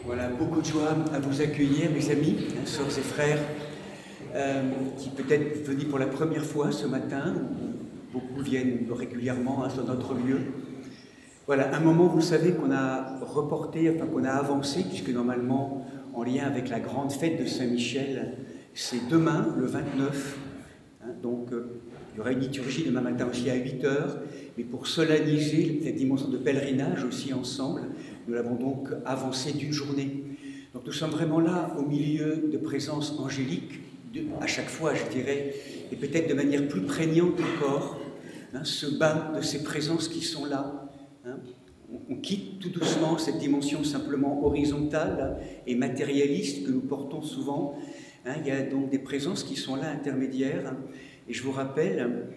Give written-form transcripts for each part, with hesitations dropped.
Voilà, beaucoup de joie à vous accueillir, mes amis, sœurs et frères, qui peut-être venus pour la première fois ce matin, ou beaucoup viennent régulièrement sur notre lieu. Voilà, un moment, vous le savez, qu'on a reporté, enfin qu'on a avancé, puisque normalement, en lien avec la grande fête de Saint-Michel, c'est demain, le 29, donc il y aura une liturgie demain matin aussi à 8 h, mais pour solenniser la dimension de pèlerinage aussi ensemble, nous l'avons donc avancé d'une journée. Donc nous sommes vraiment là au milieu de présences angéliques, à chaque fois je dirais, et peut-être de manière plus prégnante encore, ce bain de ces présences qui sont là. On quitte tout doucement cette dimension simplement horizontale et matérialiste que nous portons souvent. Il y a donc des présences qui sont là intermédiaires. Et je vous rappelle,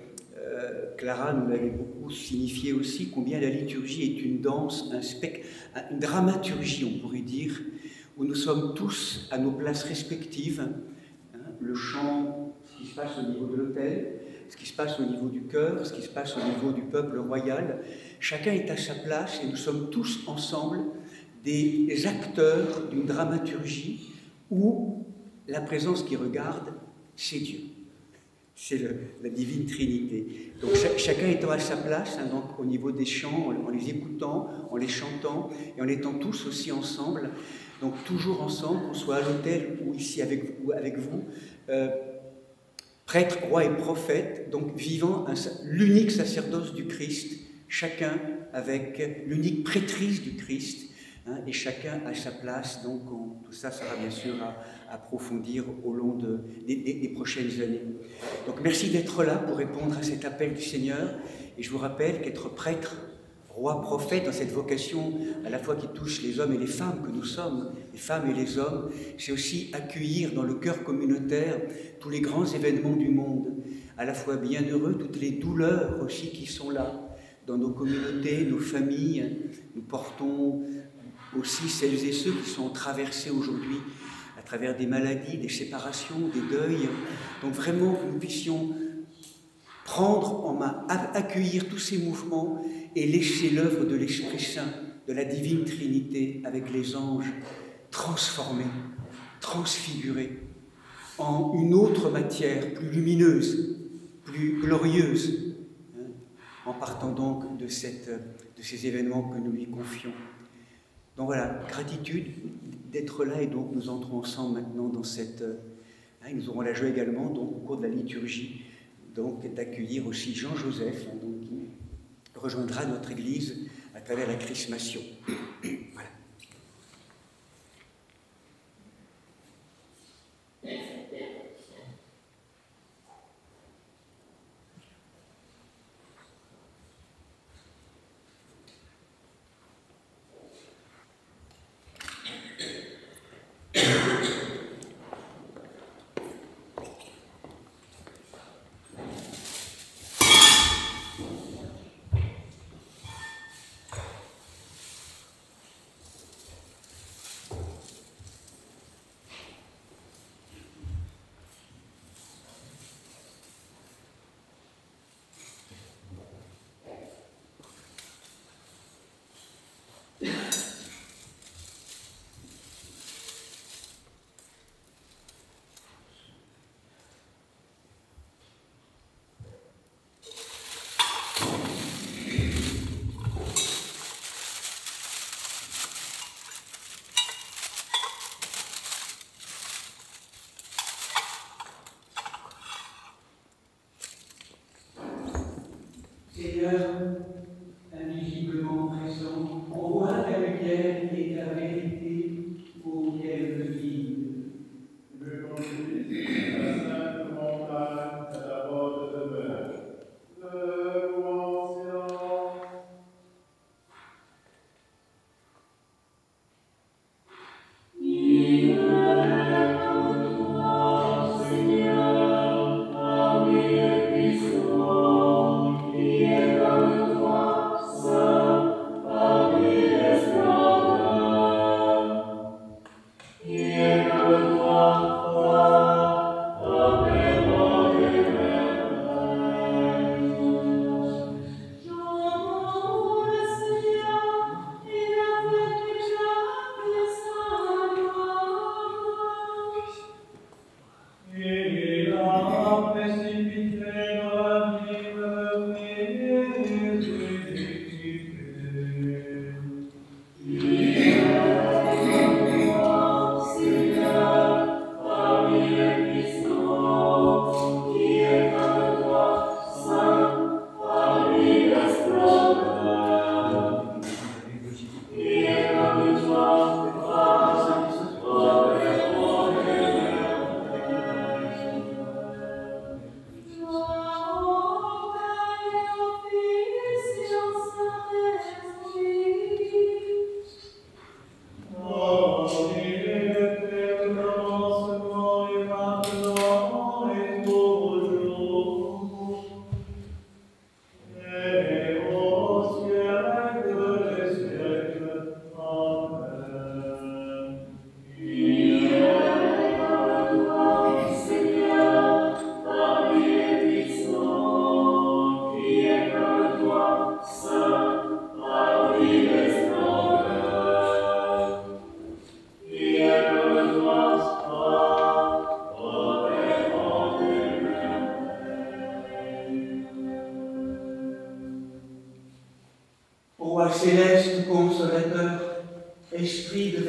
Clara nous l'avait beaucoup signifié aussi, combien la liturgie est une danse, une dramaturgie, on pourrait dire, où nous sommes tous à nos places respectives. Le chant, ce qui se passe au niveau de l'autel, ce qui se passe au niveau du cœur, ce qui se passe au niveau du peuple royal. Chacun est à sa place et nous sommes tous ensemble des acteurs d'une dramaturgie où la présence qui regarde, c'est Dieu. C'est la divine Trinité. Donc chacun étant à sa place, donc, au niveau des chants, en les écoutant, en les chantant, et en étant tous aussi ensemble, donc toujours ensemble, qu'on soit à l'autel ou ici avec vous, prêtres, rois et prophètes, donc vivant l'unique sacerdoce du Christ, chacun avec l'unique prêtrise du Christ, et chacun à sa place. Donc tout ça sera bien sûr à approfondir au long des prochaines années. Donc merci d'être là pour répondre à cet appel du Seigneur, et je vous rappelle qu'être prêtre, roi, prophète, dans cette vocation à la fois qui touche les hommes et les femmes que nous sommes, les femmes et les hommes, c'est aussi accueillir dans le cœur communautaire tous les grands événements du monde, à la fois bienheureux, toutes les douleurs aussi qui sont là, dans nos communautés, nos familles. Nous portons aussi celles et ceux qui sont traversés aujourd'hui à travers des maladies, des séparations, des deuils. Donc vraiment que nous puissions prendre en main, accueillir tous ces mouvements et laisser l'œuvre de l'Esprit Saint, de la divine Trinité avec les anges, transformer, transfigurer en une autre matière plus lumineuse, plus glorieuse, en partant donc de ces événements que nous lui confions. Donc voilà, gratitude d'être là, et donc nous entrons ensemble maintenant dans cette... nous aurons la joie également, donc au cours de la liturgie, donc d'accueillir aussi Jean-Joseph, donc, qui rejoindra notre Église à travers la chrismation. Voilà.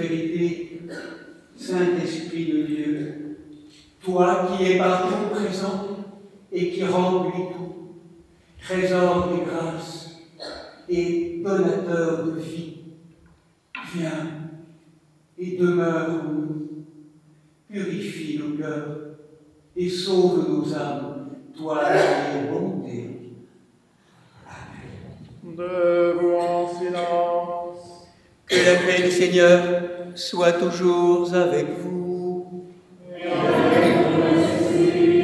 vérité, Saint-Esprit de Dieu, toi qui es partout présent et qui remplis tout, trésor des grâces et donateur de vie, viens et demeure en nous, purifie nos cœurs et sauve nos âmes, toi qui es bonté. Debout en silence. Que la paix du Seigneur soit toujours avec vous. Et avec ton esprit.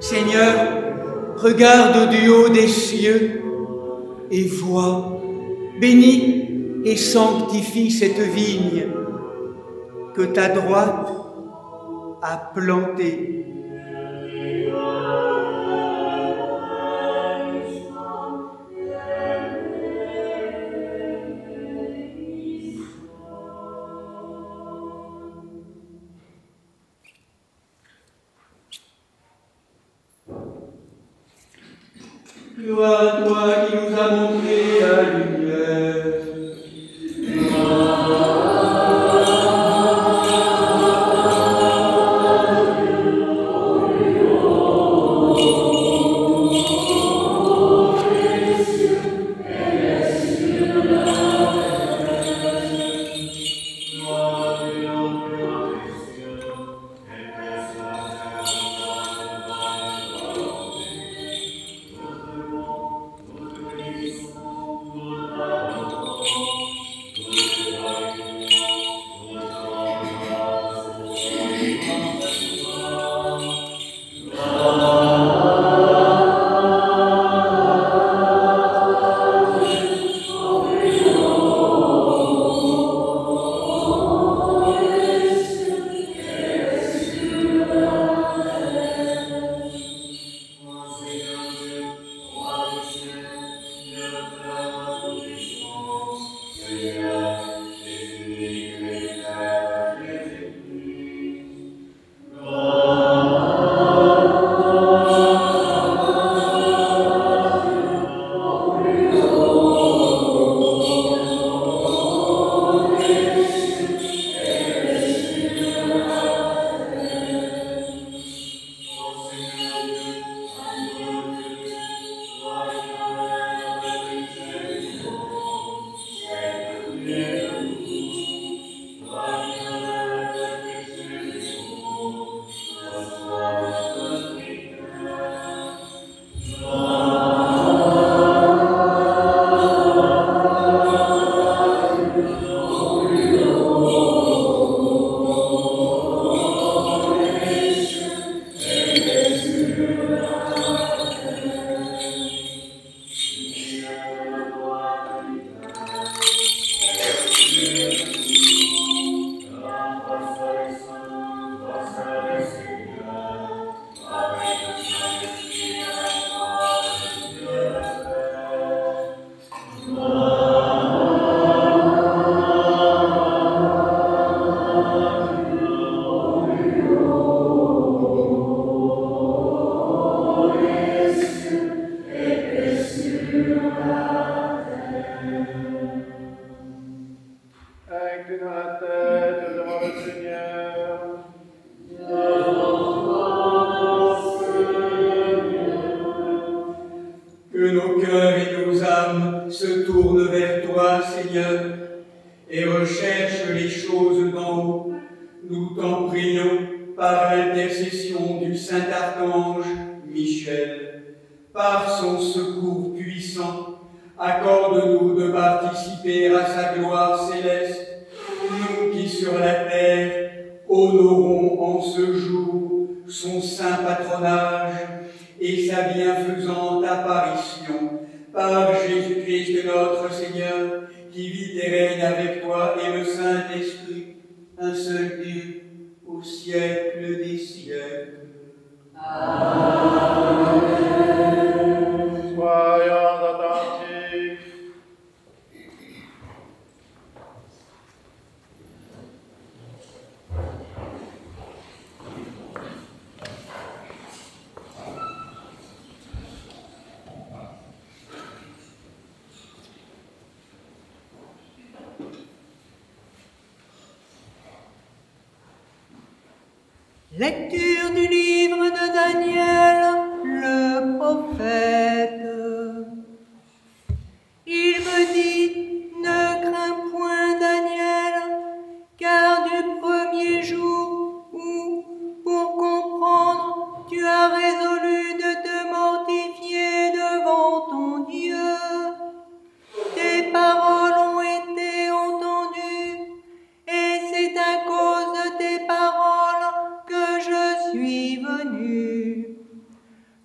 Seigneur, regarde du haut des cieux et vois, bénis et sanctifie cette vigne que ta droite a plantée. Gloire à toi qui nous a montré la lumière. par l'intercession du saint archange Michel, par son secours puissant, accorde-nous de participer à sa gloire céleste, nous qui sur la terre honorons en ce jour son saint patronage et sa bienfaisante apparition par Jésus-Christ notre Seigneur, qui vit et règne avec toi et le Saint-Esprit, un seul Dieu, au siècle des siècles. Amen. Soyons attentifs. Lecture du livre de Daniel, le prophète. Il me dit, ne crains point Daniel, car du premier jour où, pour comprendre, tu as résolu de te mortifier devant ton Dieu, tes paroles ont été entendues, et c'est à cause de tes paroles que je suis venu.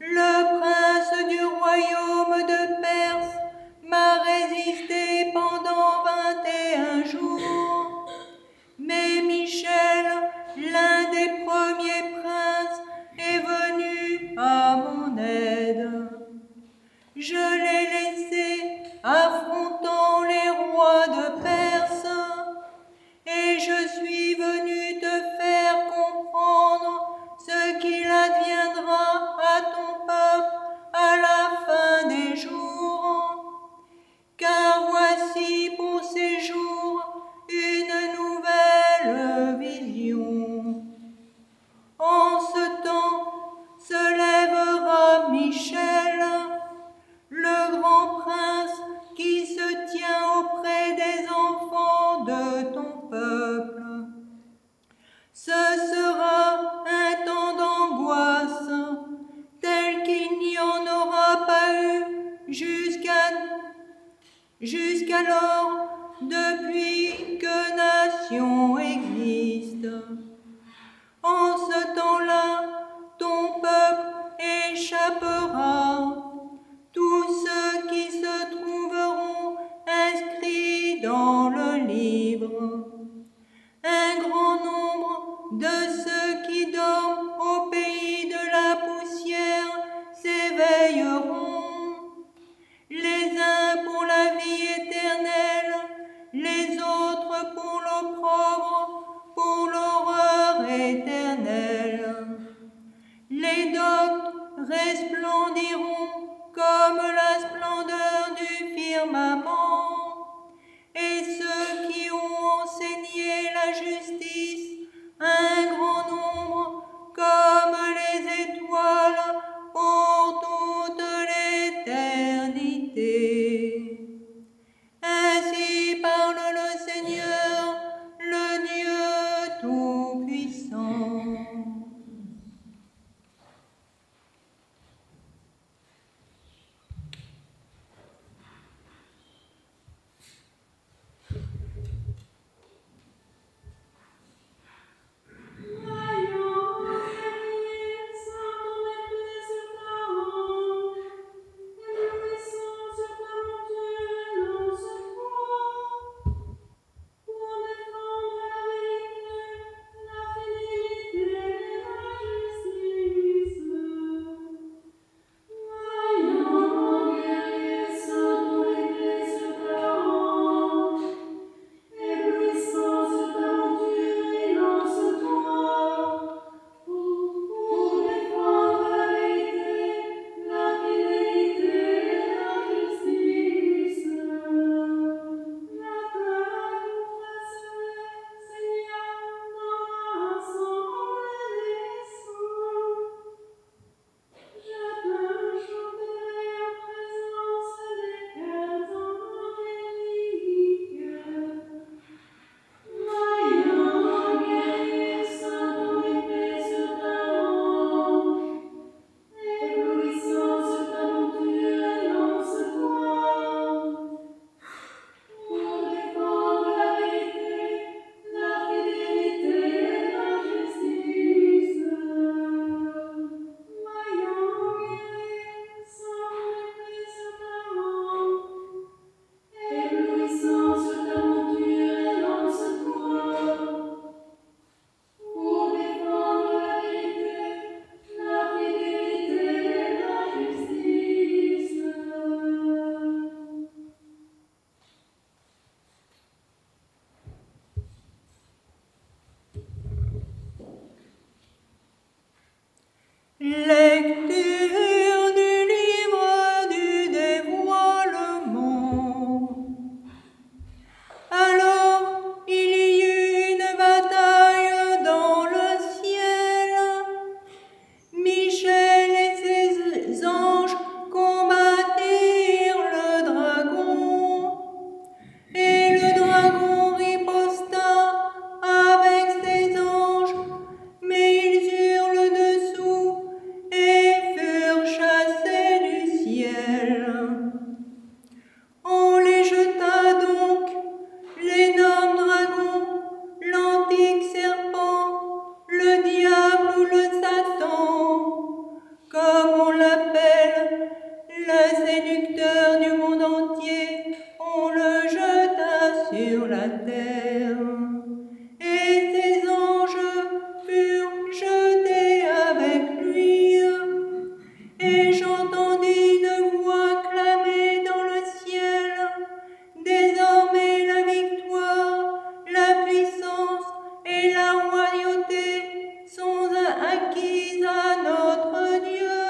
Le prince du royaume de Perse m'a résisté pendant 21 jours. Mais Michel, l'un des premiers princes, est venu à mon aide. Je l'ai laissé affrontant les rois de Perse, et je suis venu te faire comprendre ce qu'il adviendra à ton peuple à la fin des jours. Car voici pour ces jours une nouvelle vision. En ce temps se lèvera Michel, le grand prince qui se tient auprès des enfants de ton peuple. Ce sera un temps d'angoisse tel qu'il n'y en aura pas eu jusqu'alors depuis que nation existe. En ce temps-là, ton peuple échappera, tous ceux qui se trouveront inscrits dans le livre. Un grand nombre de ceux qui dorment au pays de la poussière s'éveilleront, les uns pour la vie éternelle, les autres pour l'opprobre, pour l'horreur éternelle. Les doctes resplendiront comme la splendeur du firmament, et ceux qui ont enseigné la justice, un grand nombre, comme les étoiles, pour toute l'éternité. Ainsi parle le Seigneur, le Dieu Tout-Puissant. Lecture du livre du dévoilement. Alors il y eut une bataille dans le ciel. Michel et ses anges combattirent le dragon. Et le dragon riposta avec ses anges, mais ils eurent le dessous et furent chassés du ciel. On les jeta donc, l'énorme dragon, l'antique serpent, le diable ou le Satan, comme on l'appelle, le séducteur du monde entier, on le jeta sur la terre. Et ses anges furent jetés avec lui. Et j'entendis une voix clamer dans le ciel: désormais la victoire, la puissance et la royauté sont acquises à notre Dieu,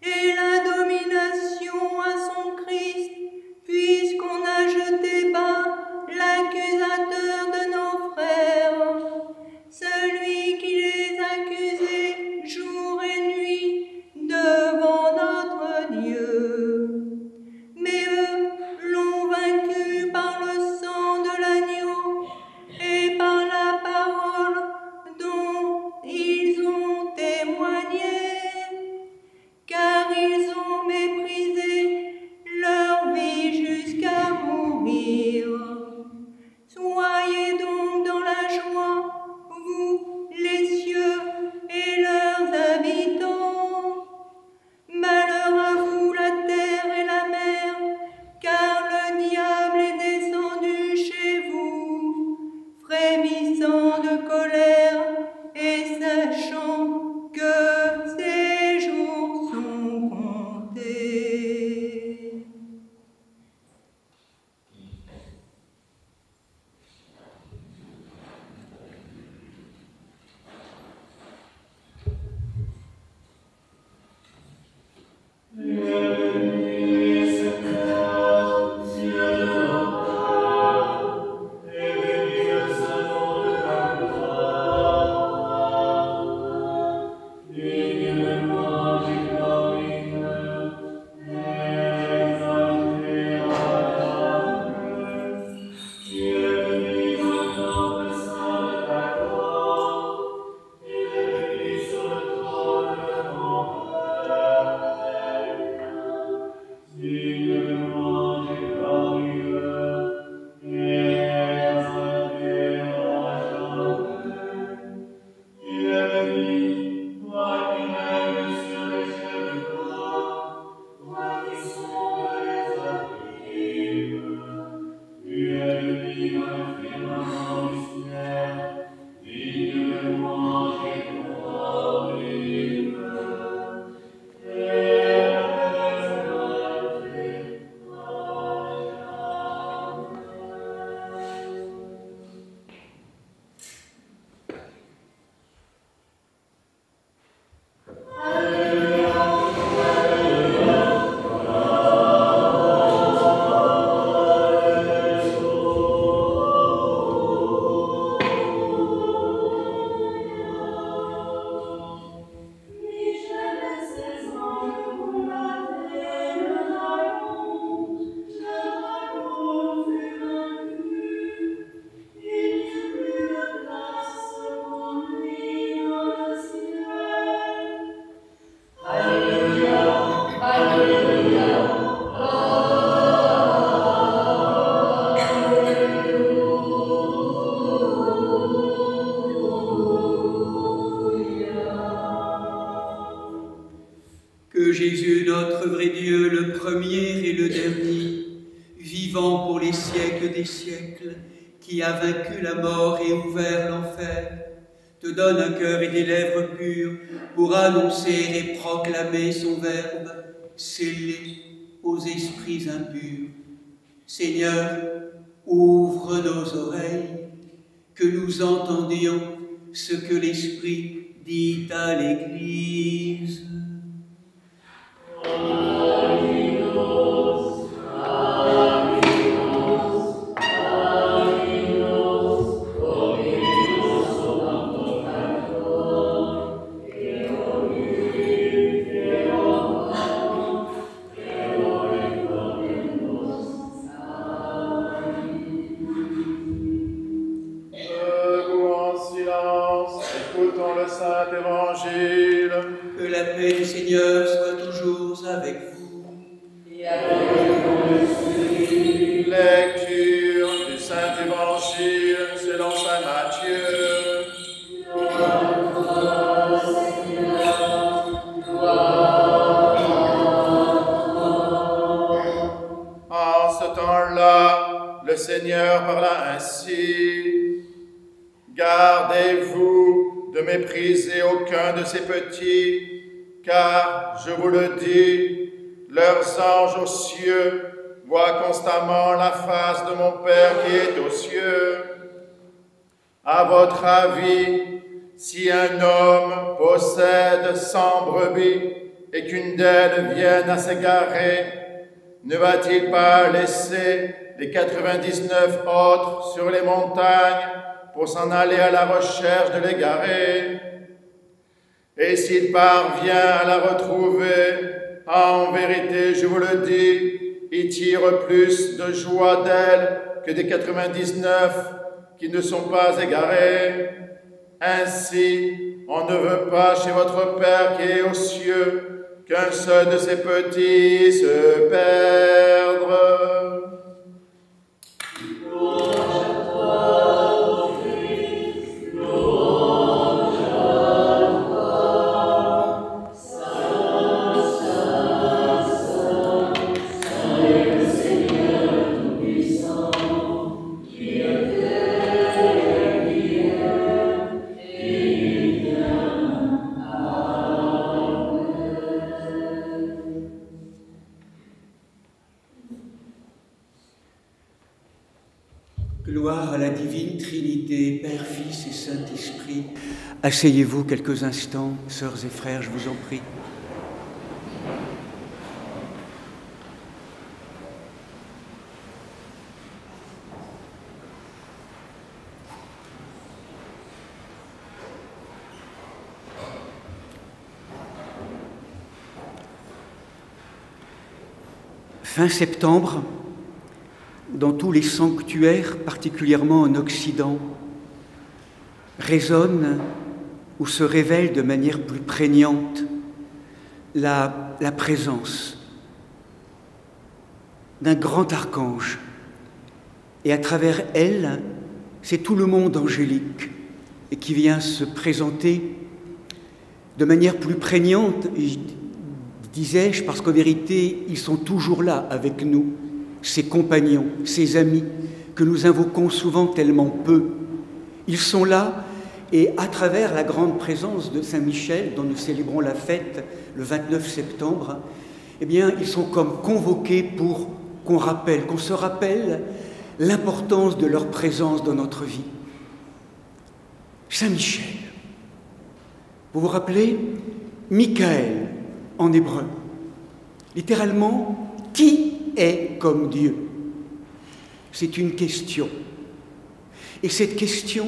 et la domination à son Christ, puisqu'on a jeté bas l'accusateur de nos frères, celui qui les accusait jour et nuit devant notre Dieu. Mais eux l'ont vaincu par le sang de l'agneau et par la parole dont ils ont témoigné, car ils ont méprisé leur vie jusqu'à mourir. Soyez donc dans la joie, vous, les cieux et leurs habitants. Malheur à vous, la terre et la mer, car le diable est descendu chez vous, frémissant de colère et sachant que ses jours sont comptés. Que Jésus, notre vrai Dieu, le premier et le dernier, vivant pour les siècles des siècles, qui a vaincu la mort et ouvert l'enfer, te donne un cœur et des lèvres pures pour annoncer et proclamer son verbe, scellé aux esprits impurs. Seigneur, ouvre nos oreilles, que nous entendions ce que l'Esprit dit à l'Église. Que la paix du Seigneur soit toujours avec vous. Et avec ton esprit. Lecture du Saint-Évangile selon saint Matthieu. En ce temps-là, le Seigneur parla ainsi. Gardez-vous de mépriser aucun de ces petits, car, je vous le dis, leurs anges aux cieux voient constamment la face de mon Père qui est aux cieux. À votre avis, si un homme possède 100 brebis et qu'une d'elles vienne à s'égarer, ne va-t-il pas laisser les 99 autres sur les montagnes pour s'en aller à la recherche de l'égaré? Et s'il parvient à la retrouver, en vérité, je vous le dis, il tire plus de joie d'elle que des 99 qui ne sont pas égarés. Ainsi, on ne veut pas chez votre Père qui est aux cieux qu'un seul de ces petits se perde. Gloire à la divine Trinité, Père, Fils et Saint-Esprit. Asseyez-vous quelques instants, sœurs et frères, je vous en prie. Fin septembre, dans tous les sanctuaires, particulièrement en Occident, résonne ou se révèle de manière plus prégnante la présence d'un grand archange. Et à travers elle, c'est tout le monde angélique et qui vient se présenter de manière plus prégnante, disais-je, parce qu'en vérité, ils sont toujours là avec nous, ses compagnons, ses amis, que nous invoquons souvent tellement peu. Ils sont là, et à travers la grande présence de Saint-Michel, dont nous célébrons la fête le 29 septembre, eh bien, ils sont comme convoqués pour qu'on se rappelle l'importance de leur présence dans notre vie. Saint-Michel, vous vous rappelez, Michael en hébreu, littéralement, qui est comme Dieu? C'est une question. Et cette question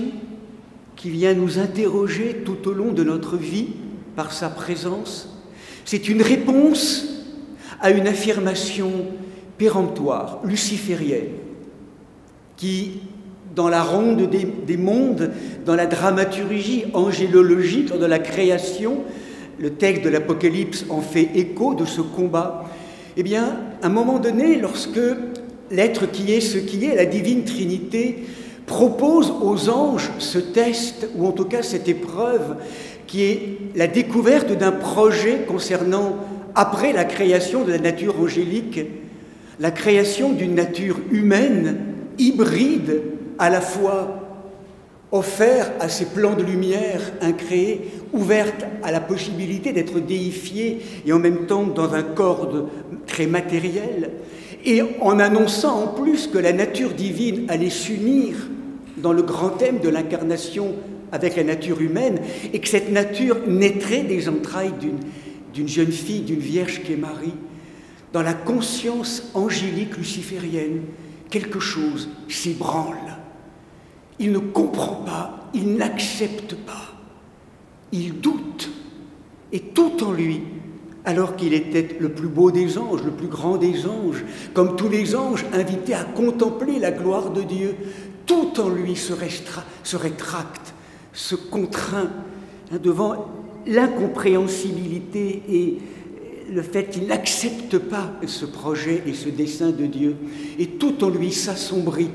qui vient nous interroger tout au long de notre vie par sa présence, c'est une réponse à une affirmation péremptoire, luciférienne, qui, dans la ronde des mondes, dans la dramaturgie angélologique de la création, le texte de l'Apocalypse en fait écho de ce combat. Eh bien, à un moment donné, lorsque l'être qui est ce qui est, la divine Trinité, propose aux anges ce test, ou en tout cas cette épreuve, qui est la découverte d'un projet concernant, après la création de la nature angélique, la création d'une nature humaine, hybride, à la fois offert à ces plans de lumière incréés, ouverte à la possibilité d'être déifié et en même temps dans un corps très matériel, et en annonçant en plus que la nature divine allait s'unir dans le grand thème de l'incarnation avec la nature humaine, et que cette nature naîtrait des entrailles d'une jeune fille, d'une vierge qui est Marie. Dans la conscience angélique luciférienne, quelque chose s'ébranle. Il ne comprend pas, il n'accepte pas, il doute, et tout en lui, alors qu'il était le plus beau des anges, le plus grand des anges, comme tous les anges invités à contempler la gloire de Dieu, tout en lui se rétracte, se contraint devant l'incompréhensibilité et le fait qu'il n'accepte pas ce projet et ce dessein de Dieu. Et tout en lui s'assombrit,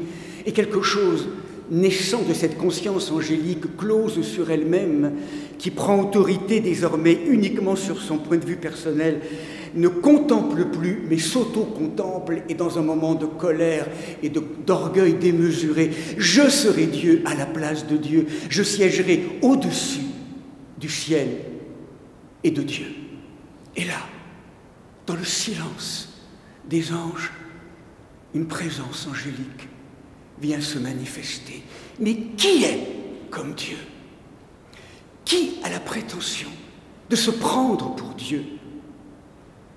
et quelque chose naissant de cette conscience angélique close sur elle-même, qui prend autorité désormais uniquement sur son point de vue personnel, ne contemple plus, mais s'auto-contemple, et dans un moment de colère et d'orgueil démesuré, je serai Dieu à la place de Dieu, je siégerai au-dessus du ciel et de Dieu. Et là, dans le silence des anges, une présence angélique vient se manifester. Mais qui est comme Dieu? Qui a la prétention de se prendre pour Dieu?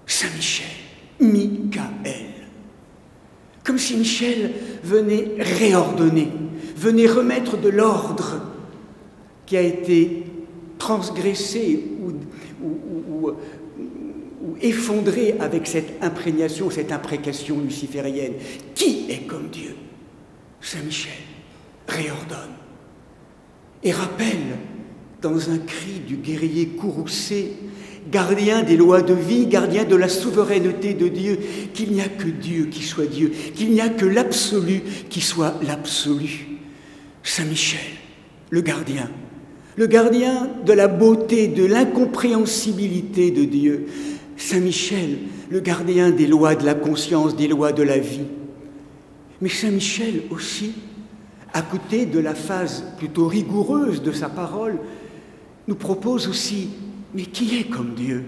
Saint Michel, Michael. Comme si Michel venait réordonner, venait remettre de l'ordre qui a été transgressé ou effondré avec cette imprégnation, cette imprécation luciférienne. Qui est comme Dieu? Saint Michel réordonne et rappelle dans un cri du guerrier courroucé, gardien des lois de vie, gardien de la souveraineté de Dieu, qu'il n'y a que Dieu qui soit Dieu, qu'il n'y a que l'absolu qui soit l'absolu. Saint Michel, le gardien de la beauté, de l'incompréhensibilité de Dieu. Saint Michel, le gardien des lois de la conscience, des lois de la vie. Mais Saint Michel aussi, à côté de la phase plutôt rigoureuse de sa parole, nous propose aussi, mais qui est comme Dieu?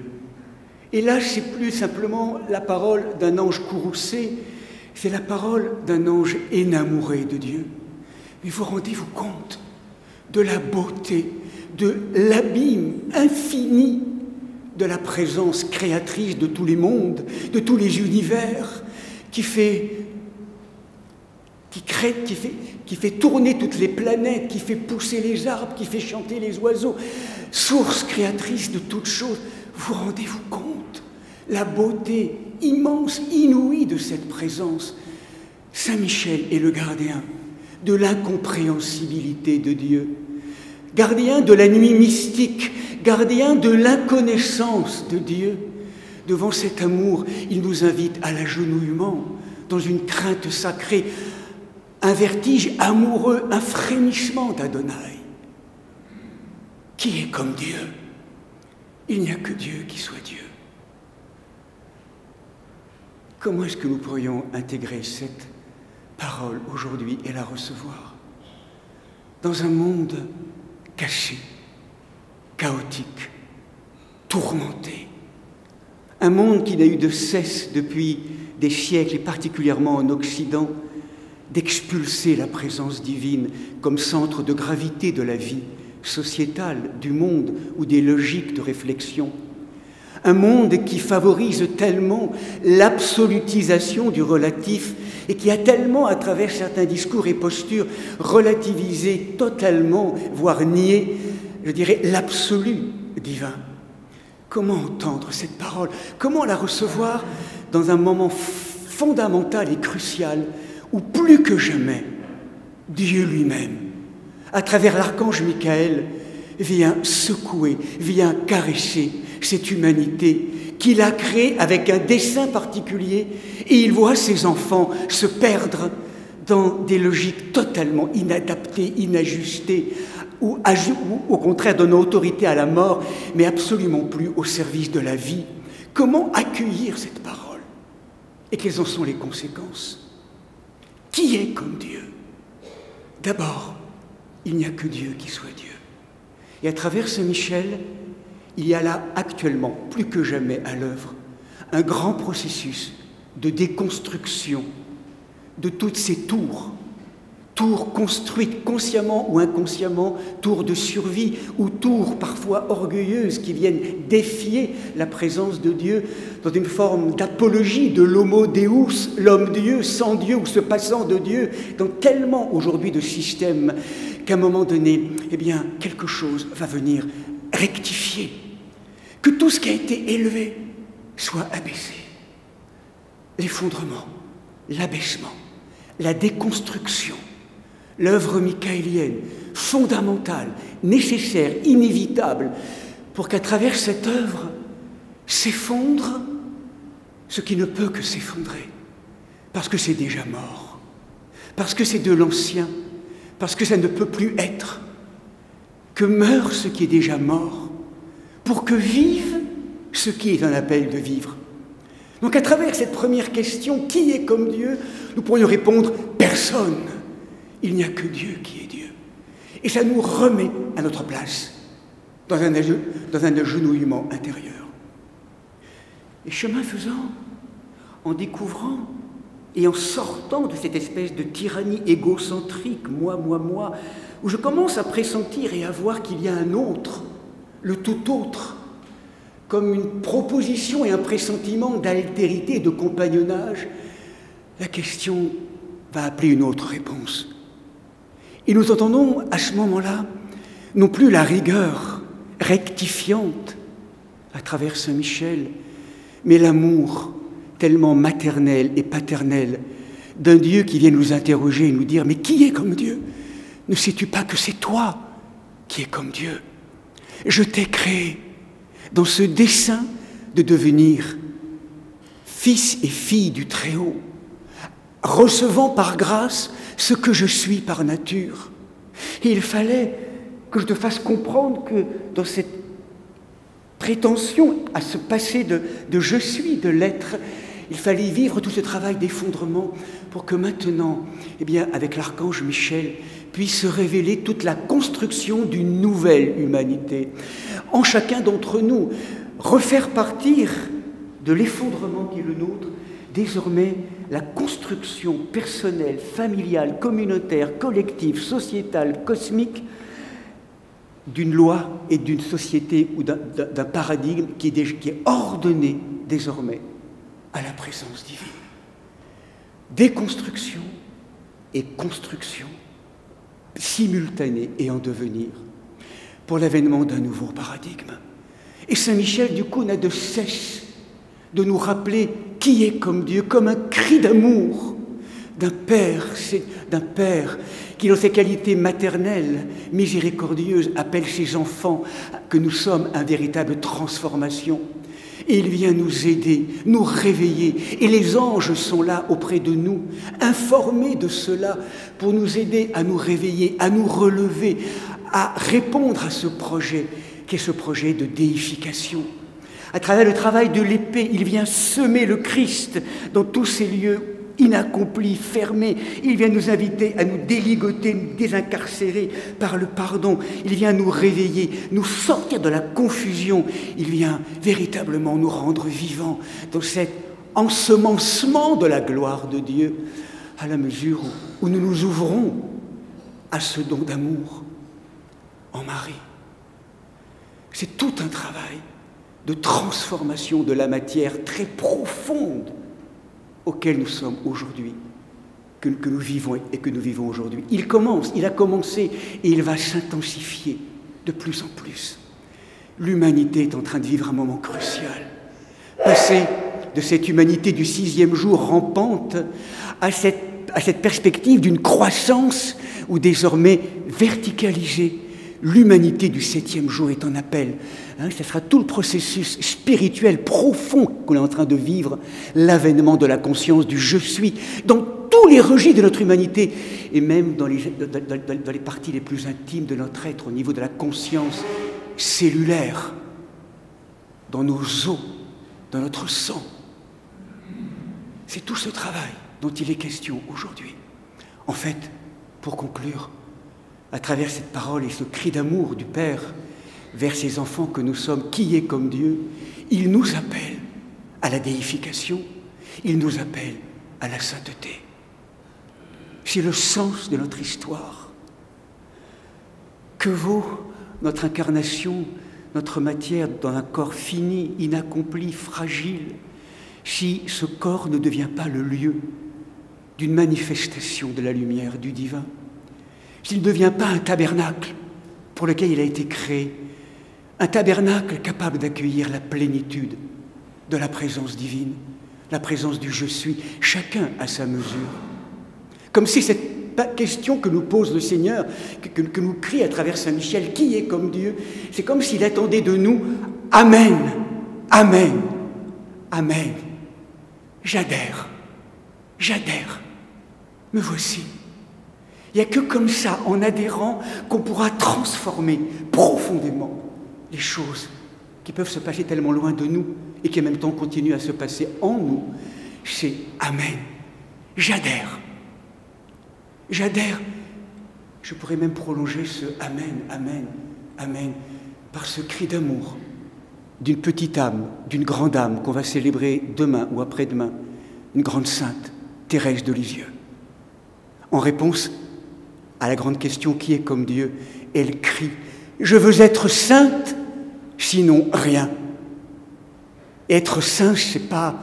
Et là, c'est plus simplement la parole d'un ange courroucé, c'est la parole d'un ange énamouré de Dieu. Mais vous rendez-vous compte de la beauté, de l'abîme infini de la présence créatrice de tous les mondes, de tous les univers, qui fait tourner toutes les planètes, qui fait pousser les arbres, qui fait chanter les oiseaux, source créatrice de toutes choses. Vous rendez-vous compte la beauté immense, inouïe de cette présence? Saint Michel est le gardien de l'incompréhensibilité de Dieu, gardien de la nuit mystique, gardien de l'inconnaissance de Dieu. Devant cet amour, il nous invite à l'agenouillement, dans une crainte sacrée, un vertige amoureux, un frémissement d'Adonai. Qui est comme Dieu? Il n'y a que Dieu qui soit Dieu. Comment est-ce que nous pourrions intégrer cette parole aujourd'hui et la recevoir dans un monde caché, chaotique, tourmenté, un monde qui n'a eu de cesse depuis des siècles, et particulièrement en Occident, d'expulser la présence divine comme centre de gravité de la vie sociétale, du monde ou des logiques de réflexion. Un monde qui favorise tellement l'absolutisation du relatif et qui a tellement, à travers certains discours et postures, relativisé totalement, voire nié, je dirais, l'absolu divin. Comment entendre cette parole? Comment la recevoir dans un moment fondamental et crucial où plus que jamais, Dieu lui-même, à travers l'archange Michael, vient secouer, vient caresser cette humanité qu'il a créée avec un dessein particulier, et il voit ses enfants se perdre dans des logiques totalement inadaptées, inajustées, ou au contraire donnant autorité à la mort, mais absolument plus au service de la vie. Comment accueillir cette parole? Et quelles en sont les conséquences? Qui est comme Dieu? D'abord, il n'y a que Dieu qui soit Dieu. Et à travers Saint Michel, il y a là actuellement, plus que jamais à l'œuvre, un grand processus de déconstruction de toutes ces tours tours construites consciemment ou inconsciemment, tours de survie ou tours parfois orgueilleuses qui viennent défier la présence de Dieu dans une forme d'apologie de l'homo deus, l'homme-dieu, sans Dieu ou se passant de Dieu, dans tellement aujourd'hui de systèmes qu'à un moment donné, eh bien, quelque chose va venir rectifier, que tout ce qui a été élevé soit abaissé. L'effondrement, l'abaissement, la déconstruction, l'œuvre michaélienne, fondamentale, nécessaire, inévitable, pour qu'à travers cette œuvre s'effondre ce qui ne peut que s'effondrer, parce que c'est déjà mort, parce que c'est de l'ancien, parce que ça ne peut plus être, que meure ce qui est déjà mort, pour que vive ce qui est un appel de vivre. Donc à travers cette première question, qui est comme Dieu, nous pourrions répondre « personne ». Il n'y a que Dieu qui est Dieu. Et ça nous remet à notre place, dans un agenouillement intérieur. Et chemin faisant, en découvrant et en sortant de cette espèce de tyrannie égocentrique, moi, où je commence à pressentir et à voir qu'il y a un autre, le tout autre, comme une proposition et un pressentiment d'altérité et de compagnonnage, la question va appeler une autre réponse. Et nous entendons à ce moment-là non plus la rigueur rectifiante à travers Saint Michel, mais l'amour tellement maternel et paternel d'un Dieu qui vient nous interroger et nous dire « Mais qui est comme Dieu? Ne sais-tu pas que c'est toi qui es comme Dieu? Je t'ai créé dans ce dessein de devenir fils et fille du Très-Haut, recevant par grâce ce que je suis par nature. Et il fallait que je te fasse comprendre que dans cette prétention à se passer de je suis, de l'être, il fallait vivre tout ce travail d'effondrement pour que maintenant, eh bien, avec l'archange Michel, puisse se révéler toute la construction d'une nouvelle humanité. En chacun d'entre nous, refaire partir de l'effondrement qui est le nôtre, désormais la construction personnelle, familiale, communautaire, collective, sociétale, cosmique, d'une loi et d'une société ou d'un paradigme qui est ordonné désormais à la présence divine. Déconstruction et construction simultanée et en devenir pour l'avènement d'un nouveau paradigme. Et Saint Michel, du coup, n'a de cesse de nous rappeler qui est comme Dieu, comme un cri d'amour d'un père qui, dans ses qualités maternelles, miséricordieuses, appelle ses enfants, que nous sommes une véritable transformation. Et il vient nous aider, nous réveiller. Et les anges sont là auprès de nous, informés de cela, pour nous aider à nous réveiller, à nous relever, à répondre à ce projet, qui est ce projet de déification. À travers le travail de l'épée, il vient semer le Christ dans tous ces lieux inaccomplis, fermés. Il vient nous inviter à nous déligoter, nous désincarcérer par le pardon. Il vient nous réveiller, nous sortir de la confusion. Il vient véritablement nous rendre vivants dans cet ensemencement de la gloire de Dieu, à la mesure où nous nous ouvrons à ce don d'amour en Marie. C'est tout un travail de transformation de la matière très profonde auquel nous sommes aujourd'hui, que nous vivons et que nous vivons aujourd'hui. Il a commencé et il va s'intensifier de plus en plus. L'humanité est en train de vivre un moment crucial. Passer de cette humanité du 6e jour rampante à cette perspective d'une croissance où désormais verticalisée, l'humanité du 7e jour est en appel. Ce sera tout le processus spirituel profond qu'on est en train de vivre, l'avènement de la conscience du « je suis » dans tous les registres de notre humanité et même dans les parties les plus intimes de notre être, au niveau de la conscience cellulaire, dans nos os, dans notre sang. C'est tout ce travail dont il est question aujourd'hui. En fait, pour conclure, à travers cette parole et ce cri d'amour du Père vers ses enfants que nous sommes, qui est comme Dieu, il nous appelle à la déification, il nous appelle à la sainteté. c'est le sens de notre histoire. Que vaut notre incarnation, notre matière dans un corps fini, inaccompli, fragile, si ce corps ne devient pas le lieu d'une manifestation de la lumière du divin, s'il ne devient pas un tabernacle pour lequel il a été créé, un tabernacle capable d'accueillir la plénitude de la présence divine, la présence du « je suis », chacun à sa mesure. Comme si cette question que nous pose le Seigneur, que nous crie à travers Saint Michel, qui est comme Dieu, c'est comme s'il attendait de nous « Amen, Amen, Amen, j'adhère, j'adhère, me voici ». Il n'y a que comme ça, en adhérant, qu'on pourra transformer profondément les choses qui peuvent se passer tellement loin de nous et qui en même temps continuent à se passer en nous. C'est « Amen, j'adhère ». J'adhère. Je pourrais même prolonger ce « Amen, Amen, Amen » par ce cri d'amour d'une petite âme, d'une grande âme qu'on va célébrer demain ou après-demain, une grande sainte, Thérèse de Lisieux. En réponse à la grande question « Qui est comme Dieu ?», elle crie « Je veux être sainte, sinon rien ». Être saint, ce n'est pas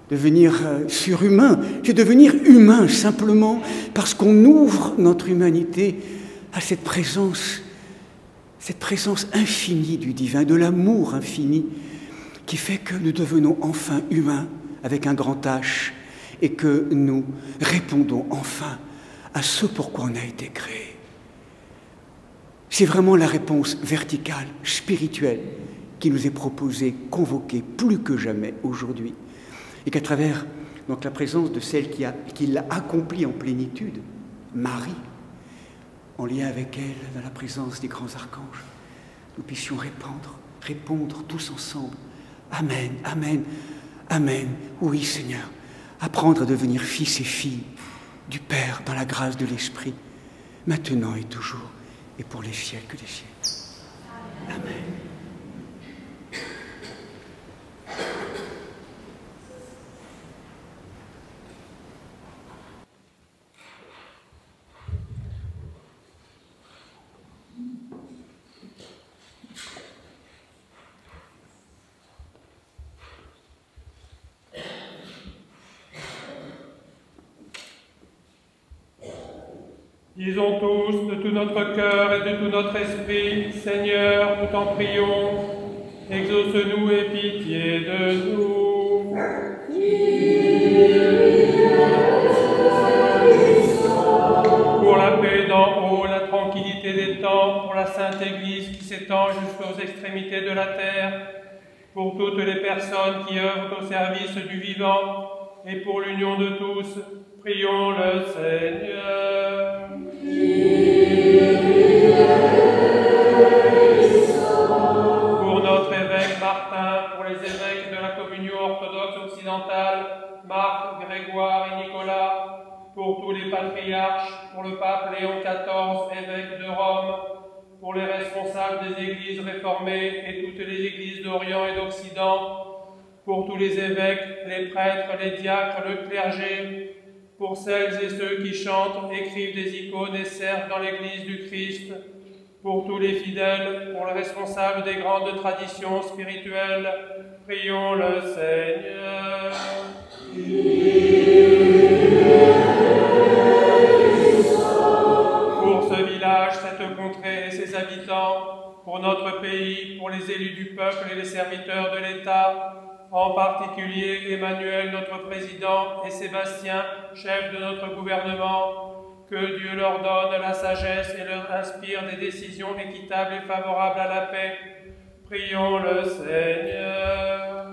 devenir surhumain, c'est devenir humain simplement parce qu'on ouvre notre humanité à cette présence infinie du divin, de l'amour infini qui fait que nous devenons enfin humains avec un grand H et que nous répondons enfin à ce pourquoi on a été créé. C'est vraiment la réponse verticale, spirituelle qui nous est proposée, convoquée plus que jamais aujourd'hui. Et qu'à travers donc, la présence de celle qui l'a accomplie en plénitude, Marie, en lien avec elle, dans la présence des grands archanges, nous puissions répondre tous ensemble. Amen, Amen, Amen. Oui, Seigneur, apprendre à devenir fils et filles du Père dans la grâce de l'Esprit, maintenant et toujours, et pour les siècles des siècles. Amen. Disons tous de tout notre cœur et de tout notre esprit, Seigneur, nous t'en prions, exauce-nous et pitié de nous. Pour la paix d'en haut, la tranquillité des temps, pour la Sainte Église qui s'étend jusqu'aux extrémités de la terre, pour toutes les personnes qui œuvrent au service du vivant, et pour l'union de tous, prions le Seigneur. Pour notre évêque Martin, pour les évêques de la communion orthodoxe occidentale, Marc, Grégoire et Nicolas, pour tous les patriarches, pour le pape Léon XIV, évêque de Rome, pour les responsables des églises réformées et toutes les églises d'Orient et d'Occident, pour tous les évêques, les prêtres, les diacres, le clergé, pour celles et ceux qui chantent, écrivent des icônes et servent dans l'Église du Christ, pour tous les fidèles, pour les responsables des grandes traditions spirituelles, prions le Seigneur. Pour ce village, cette contrée et ses habitants, pour notre pays, pour les élus du peuple et les serviteurs de l'État, en particulier Emmanuel, notre président, et Sébastien, chef de notre gouvernement, que Dieu leur donne la sagesse et leur inspire des décisions équitables et favorables à la paix. Prions le Seigneur.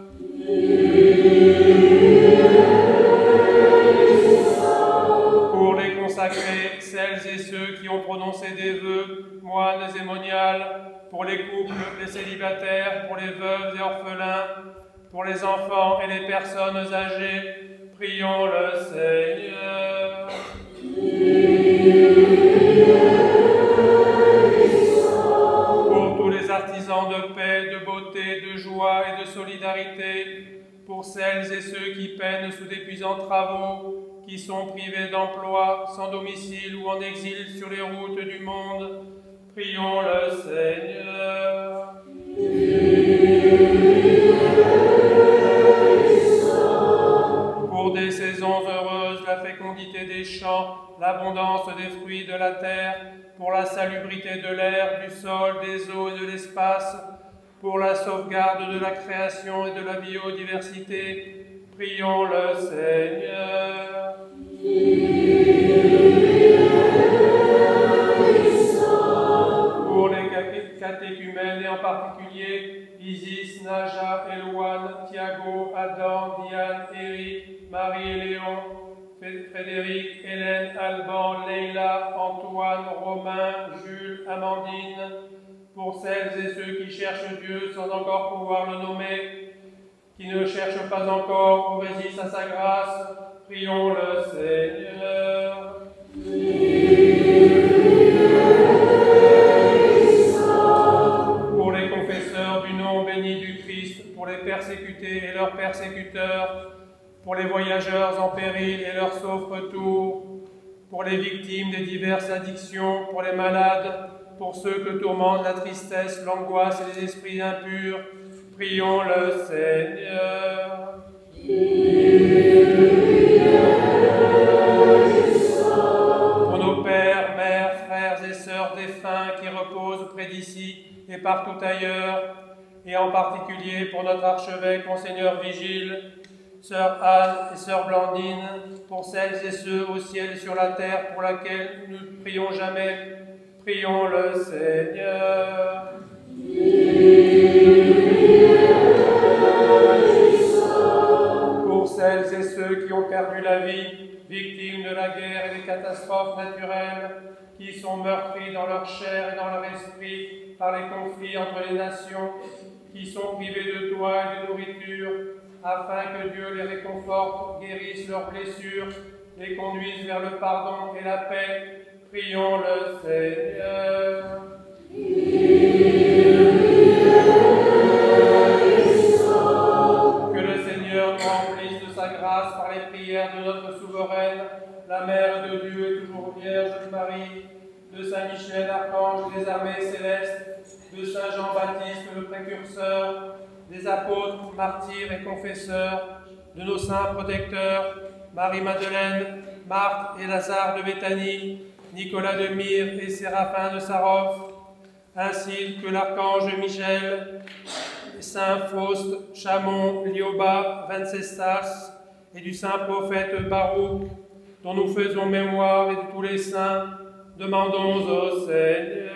Pour les consacrés, celles et ceux qui ont prononcé des vœux, moines et moniales, pour les couples, les célibataires, pour les veuves et orphelins, pour les enfants et les personnes âgées, prions le Seigneur. Pour tous les artisans de paix, de beauté, de joie et de solidarité, pour celles et ceux qui peinent sous d'épuisants travaux, qui sont privés d'emploi, sans domicile ou en exil sur les routes du monde. Prions le Seigneur. Pour des saisons heureuses, la fécondité des champs, l'abondance des fruits de la terre, pour la salubrité de l'air, du sol, des eaux et de l'espace, pour la sauvegarde de la création et de la biodiversité, prions le Seigneur. Pour les catéchumènes et en particulier Isis, Naja, Elouane, Thiago, Adam, Diane, Eric, Marie et Léon, Frédéric, Hélène, Alban, Leïla, Antoine, Romain, Jules, Amandine, pour celles et ceux qui cherchent Dieu sans encore pouvoir le nommer, qui ne cherchent pas encore ou résistent à sa grâce, prions le Seigneur. Pour les confesseurs du nom béni du Christ, pour les persécutés et leurs persécuteurs, pour les voyageurs en péril et leur sauf retour, pour les victimes des diverses addictions, pour les malades, pour ceux que tourmentent la tristesse, l'angoisse et les esprits impurs, prions le Seigneur. Pour nos pères, mères, frères et sœurs défunts qui reposent près d'ici et partout ailleurs, et en particulier pour notre archevêque, Monseigneur Vigile, Sœur Anne et Sœur Blandine, pour celles et ceux au ciel et sur la terre pour laquelle nous ne prions jamais, prions le Seigneur. Pour celles et ceux qui ont perdu la vie, victimes de la guerre et des catastrophes naturelles, qui sont meurtris dans leur chair et dans leur esprit par les conflits entre les nations, qui sont privés de toit et de nourriture, afin que Dieu les réconforte, guérisse leurs blessures, les conduise vers le pardon et la paix, prions le Seigneur. Que le Seigneur nous remplisse de sa grâce par les prières de notre souveraine, la Mère de Dieu et toujours Vierge Marie, de Saint Michel, archange des armées célestes, de Saint Jean-Baptiste, le précurseur, des apôtres, martyrs et confesseurs, de nos saints protecteurs, Marie-Madeleine, Marthe et Lazare de Béthanie, Nicolas de Myre et Séraphin de Sarov, ainsi que l'archange Michel, Saint Faust, Chamon, Lioba, Venceslas, et du saint prophète Baruch, dont nous faisons mémoire, et de tous les saints, demandons au Seigneur.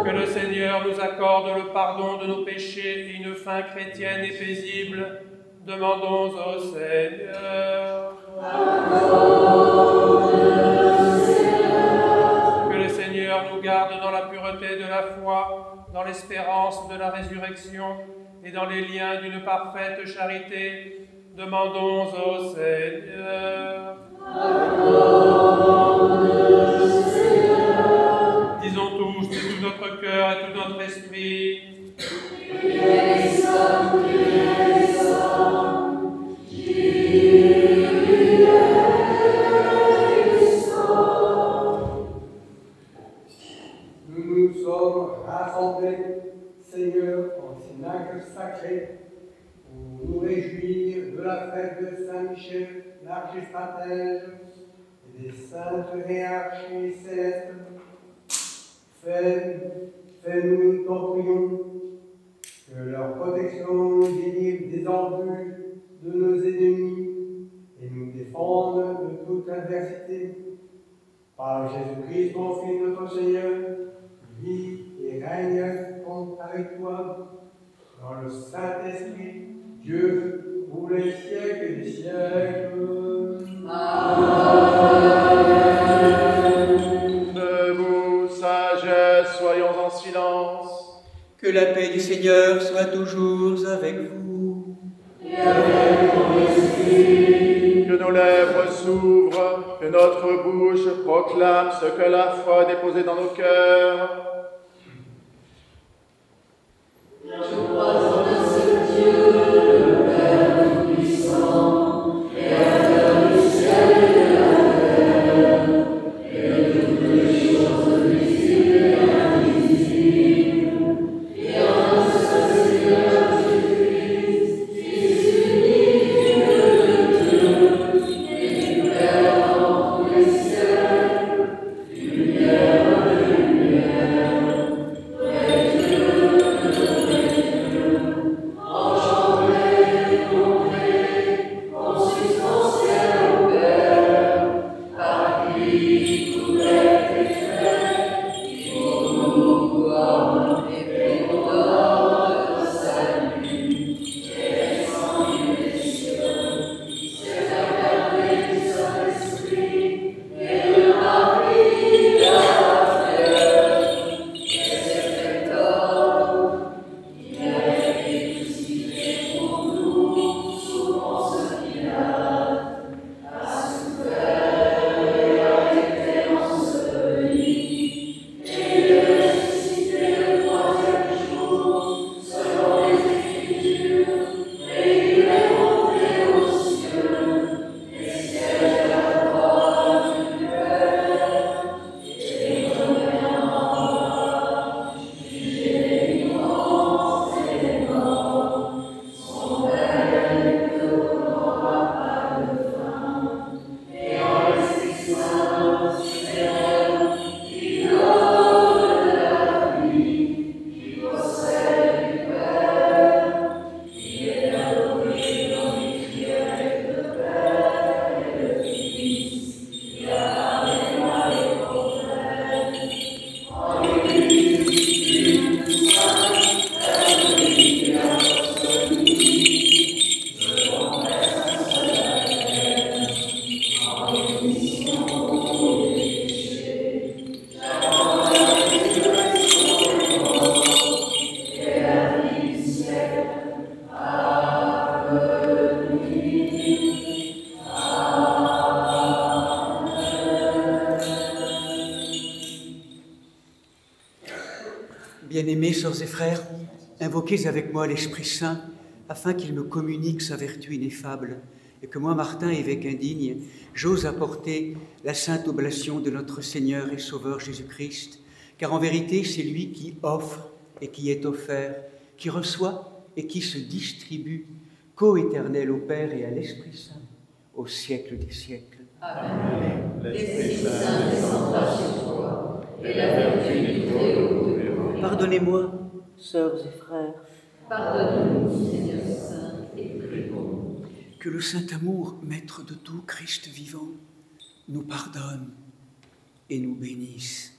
Que le Seigneur nous accorde le pardon de nos péchés et une fin chrétienne et paisible, demandons au Seigneur. Que le Seigneur nous garde dans la pureté de la foi, dans l'espérance de la résurrection et dans les liens d'une parfaite charité, demandons au Seigneur. Disons tous, de tout notre cœur et tout notre esprit. Nous nous sommes rassemblés, Seigneur, en cénacle sacré, pour nous réjouir de la fête de Saint-Michel, l'archistratège, et des saintes hiérarchies célestes. Fais-nous, t'en prions, que leur protection nous délivre des embûches de nos ennemis et nous défende de toute adversité. Par Jésus-Christ, ton Fils, notre Seigneur, vit et règne avec toi dans le Saint-Esprit, Dieu, pour les siècles des siècles. Debout, sagesse, soyons en silence. Que la paix du Seigneur soit toujours avec vous. Que nos lèvres s'ouvrent, que notre bouche proclame ce que la foi a déposé dans nos cœurs. Je crois en ce Dieu. Bien-aimés sœurs et frères, invoquez avec moi l'Esprit Saint, afin qu'il me communique sa vertu ineffable, et que moi, Martin, évêque indigne, j'ose apporter la sainte oblation de notre Seigneur et Sauveur Jésus-Christ, car en vérité, c'est lui qui offre et qui est offert, qui reçoit et qui se distribue, co-éternel au Père et à l'Esprit Saint, au siècle des siècles. Amen. L'Esprit Saint descendra sur toi, et la vertu du Très-Haut. Pardonnez-moi, sœurs et frères. Pardonne-nous, Seigneur Saint, et prions. Que le saint amour, maître de tout, Christ vivant, nous pardonne et nous bénisse.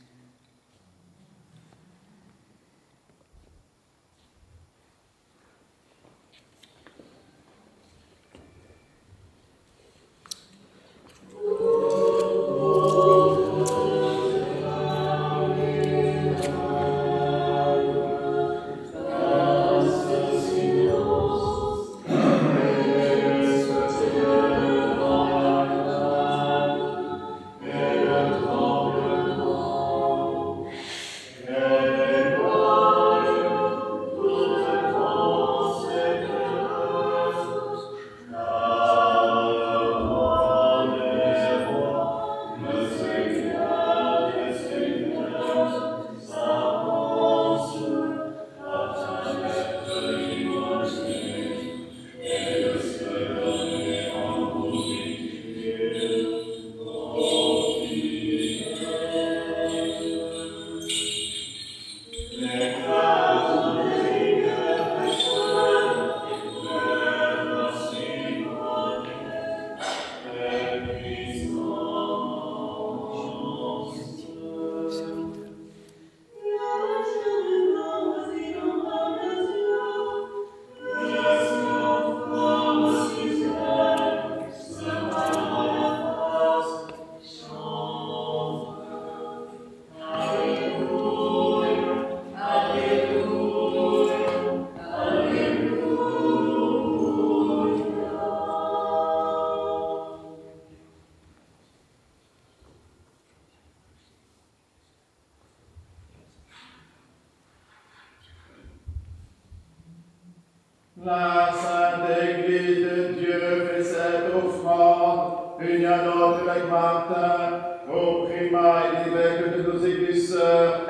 La Sainte Église de Dieu fait cette offrande, unie à notre évêque Martin, au primat et l'évêque de nos églises sœurs,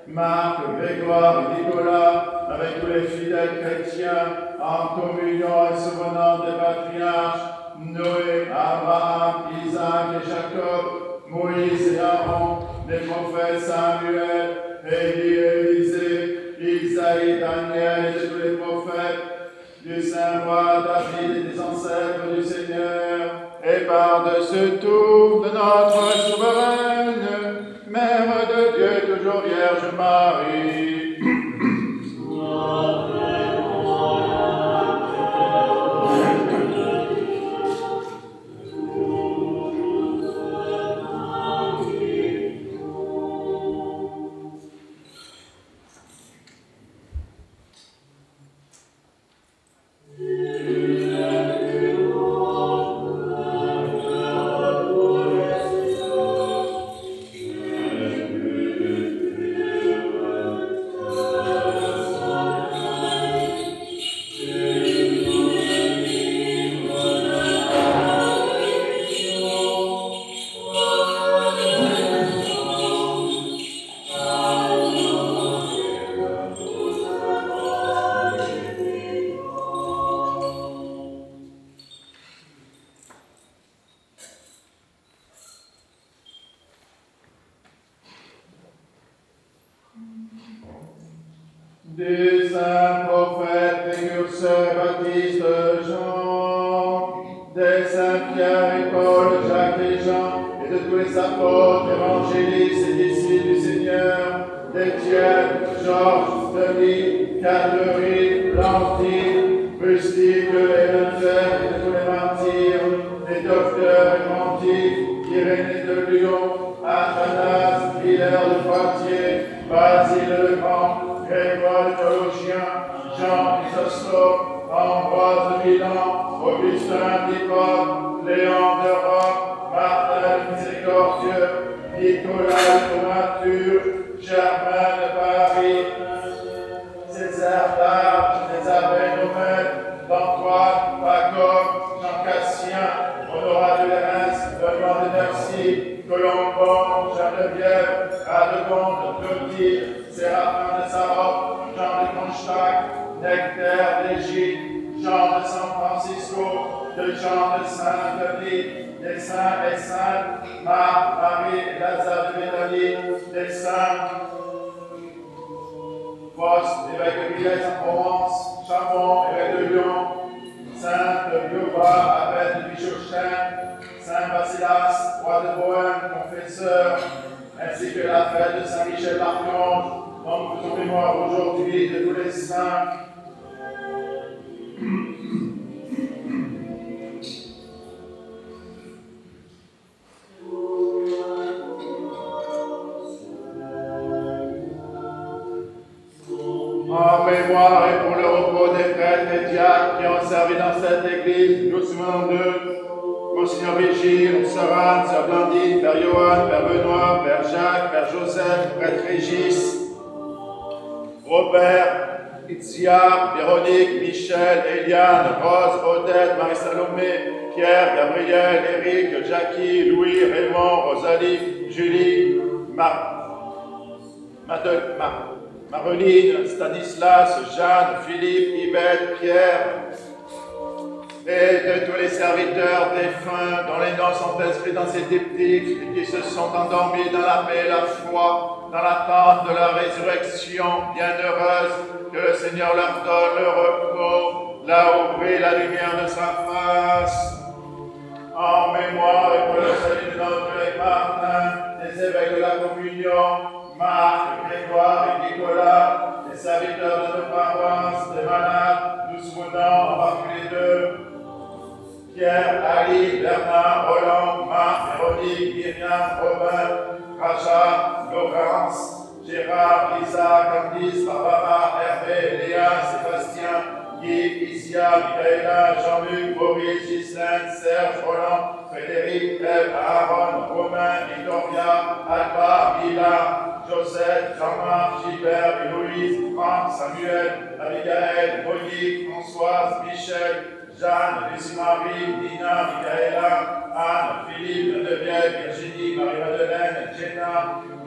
Marc, Grégoire et Nicolas, avec tous les fidèles chrétiens, en communion et souvenant des patriarches, Noé, Abraham, Isaac et Jacob, Moïse et Aaron, les prophètes Samuel, Élie et Élisée, Isaïe, Daniel et de tous les prophètes, du saint roi David et des ancêtres du Seigneur, et par-dessus tout de notre souveraine, Mère de Dieu, toujours Vierge Marie. Des saints prophètes, précurseurs, Baptiste, Jean, des saints Pierre et Paul, Jacques et Jean, et de tous les apôtres, évangélistes et disciples du Seigneur, d'Étienne, Georges, Denis, Catherine, Lentille, Rustique, Éléonore et de tous les martyrs, les docteurs et pontifes, Irénée de Lyon, Athanas, Hilaire de Poitiers, Basile le Grand, Grégoire le théologien, Jean Chrysostome, Ambroise de Milan, Augustin d'Hippone, Léon de Rome, Martin le Miséricordieux, Nicolas de Tournature, Germain de Paris, Radegonde, Clotilde, Séraphin de Sarov, Jean de Kronstadt, Nectaire d'Égypte, Jean de San Francisco, de Jean de Saint-Denis, des saints et saintes, Marc, Marie et Lazare de Béthanie, des saints Faust, évêque de Villers en Provence, Chamon, évêque de Lyon, Sainte Bioba, abbesse de Bischofstein, Saint Basilas, roi de Bohême, confesseur, ainsi que la fête de Saint Michel l'Archange, dont nous faisons mémoire aujourd'hui de tous les saints. En mémoire et pour le repos des prêtres et diacres qui ont servi dans cette église, nous souvenons d'eux. Monseigneur Vigile, Sœur Anne, Sœur Blandine, Père Johan, Père Benoît, Père Jacques, Père Joseph, Prêtre Régis, Robert, Itziar, Véronique, Michel, Eliane, Rose, Odette, Marie-Salomé, Pierre, Gabriel, Éric, Jackie, Louis, Raymond, Rosalie, Julie, Mareline, Stanislas, Jeanne, Philippe, Yvette, Pierre, et de tous les serviteurs défunts dont les noms sont inscrits dans ces diptyques et qui se sont endormis dans la paix et la foi, dans l'attente de la résurrection bienheureuse, que le Seigneur leur donne le repos, là où brille la lumière de sa face. En mémoire et pour le salut de notre évêque Martin, des évêques de la communion, Marc, Grégoire et Nicolas, des serviteurs de nos paroisses, des malades, nous souvenons en particulier d'eux, Pierre, Ali, Bernard, Roland, Marc, Véronique, Myriam, Robin, Raja, Laurence, Gérard, Lisa, Candice, Barbara, Hervé, Léa, Sébastien, Guy, Isia, Michaela, Jean-Luc, Boris, Ghislaine, Serge, Roland, Frédéric, Eve, Aaron, Romain, Victoria, Alba, Mila, Joseph, Jean-Marc, Gilbert, Louise, Franck, Samuel, Abigail, Monique, Françoise, Michel, Jeanne, Lucie-Marie, Nina, Michaela, Anne, Philippe, Geneviève, Virginie, Marie-Madeleine, Jenna,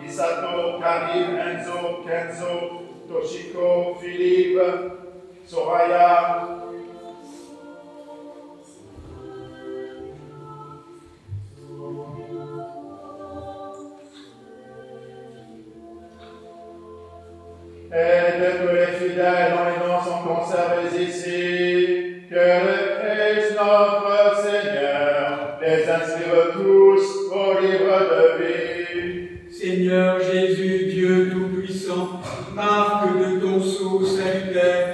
Isato, Karim, Enzo, Kenzo, Toshiko, Philippe, Soraya, et de tous les fidèles dont les noms sont conservés ici, que le Christ notre Seigneur les inscrive tous au livre de vie. Seigneur Jésus, Dieu Tout-Puissant, marque de ton sceau salutaire,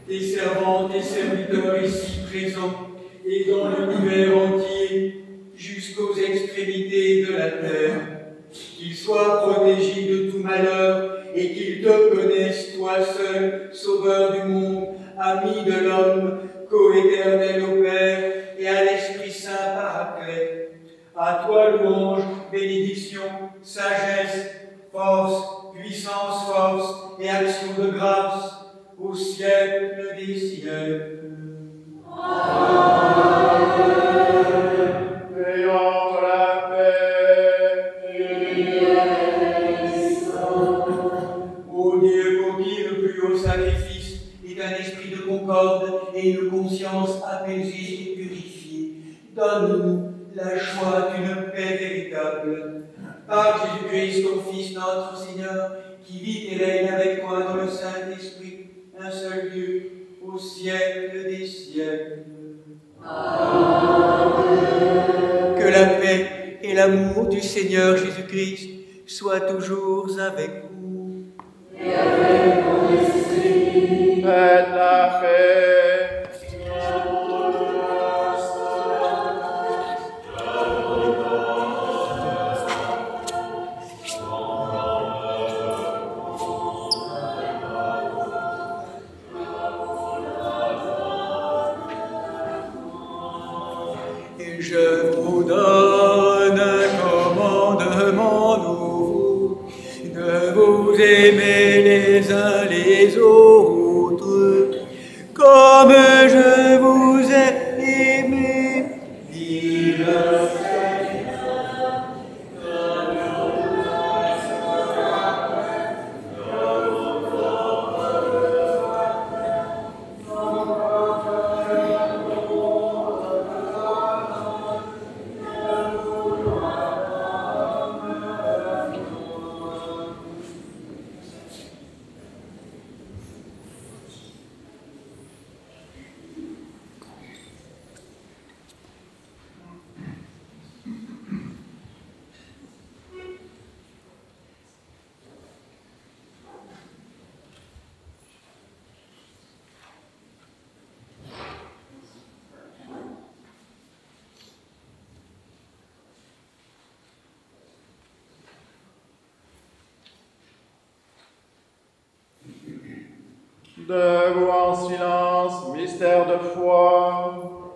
tes servantes et serviteurs ici présents et dans l'univers entier, jusqu'aux extrémités de la terre, qu'ils soient protégés de tout malheur et qu'ils te connaissent, toi seul, Sauveur du monde, ami de l'homme, co-éternel au Père et à l'Esprit Saint Paraclet. À toi louange, bénédiction, sagesse, force, puissance, force et action de grâce, au siècle des siècles. Amen. Ayons la paix. Ô Dieu, pour qui le plus haut sacrifice est un esprit de concorde et une conscience apaisée et purifiée, donne-nous la joie d'une paix véritable. Par Jésus-Christ, ton Fils, notre Seigneur, qui vit et règne avec toi dans le Saint-Esprit, un seul Dieu, au siècle des siècles. Amen. Que la paix et l'amour du Seigneur Jésus-Christ soient toujours avec vous. Et avec ton esprit. Faites la paix. Je vous donne un commandement nouveau, de vous aimer les uns les autres, comme je vous ai aimé, dit le Seigneur, comme Debout en silence, mystère de foi.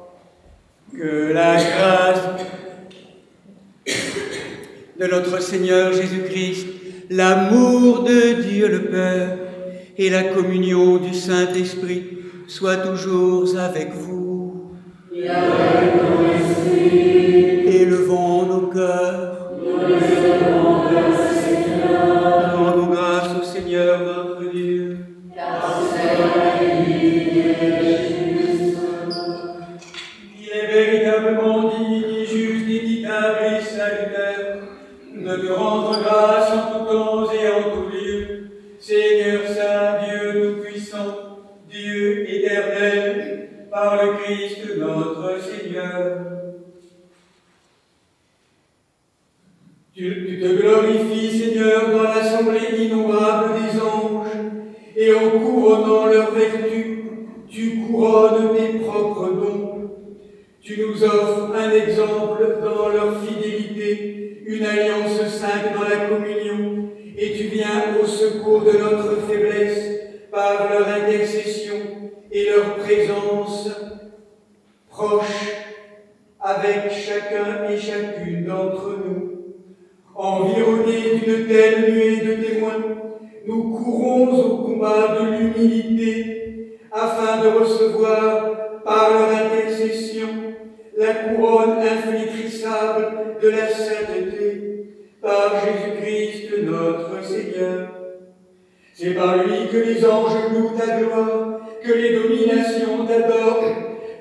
Que la grâce de notre Seigneur Jésus-Christ, l'amour de Dieu le Père et la communion du Saint-Esprit soient toujours avec vous. Et avec ton esprit. Élevons nos cœurs. Nous élevons vers le Seigneur. Rendons grâce au Seigneur notre Dieu. Car c'est la dignité et juste. Il est véritablement digne, juste, équitable et salutaire de te rendre grâce en tout temps et en tout lieu, Seigneur Saint, Dieu Tout-Puissant, Dieu éternel, par le Christ notre Seigneur. Tu te glorifies, Seigneur, dans l'assemblée innombrable des anges, et en couronnant leurs vertus, tu couronnes tes propres dons. Tu nous offres un exemple dans leur fidélité, une alliance sainte dans la communion, et tu viens au secours de notre faiblesse par leur intercession et leur présence proche avec chacun et chacune d'entre nous. Environnés d'une telle nuée de témoins, nous courons au combat de l'humilité afin de recevoir par leur intercession la couronne inflétrissable de la sainteté par Jésus-Christ notre Seigneur. C'est par lui que les anges louent ta gloire, que les dominations t'adorent,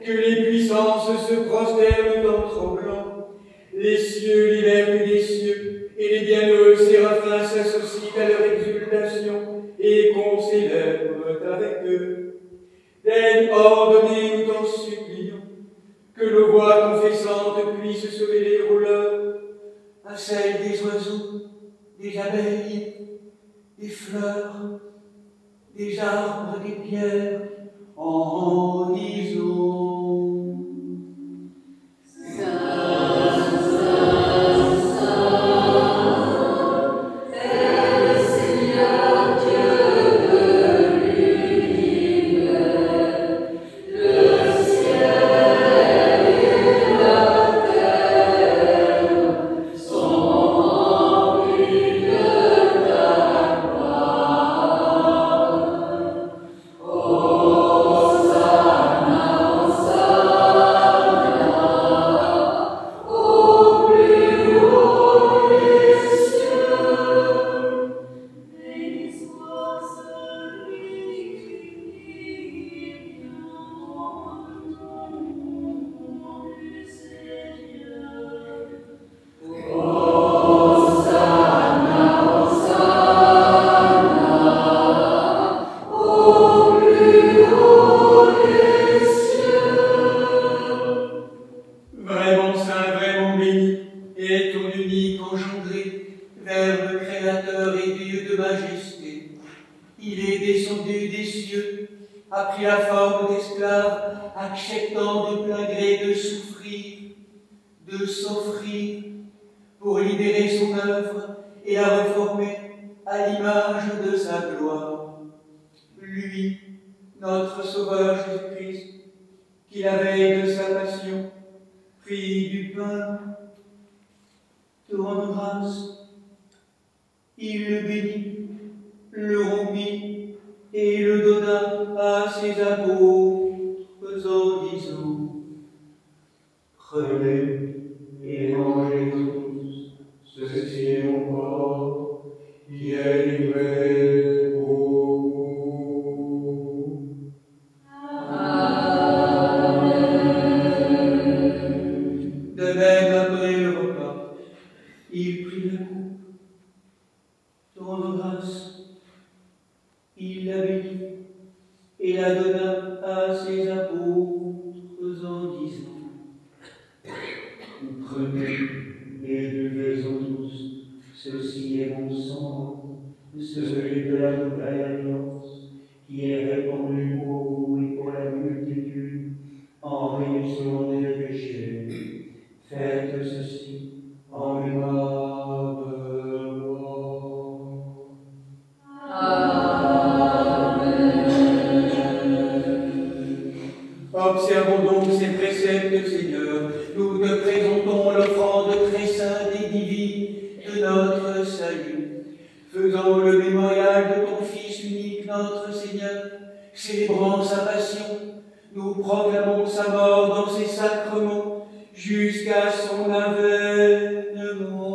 que les puissances se prosternent en tremblant. Les cieux, les vertus des cieux, et les bienheureux séraphins s'associent à leur exultation et qu'on célèbre avec eux. Daigne ordonner, nous t'en supplions, que nos voix confessantes puissent se mêler aux leurs, à celles des oiseaux, des abeilles, des fleurs, des arbres, des pierres, en disant Amen. accepte, Seigneur, nous te présentons l'offrande très sainte et divine de notre salut. Faisant le mémorial de ton Fils unique, notre Seigneur, célébrant sa passion, nous proclamons sa mort dans ses sacrements jusqu'à son avènement.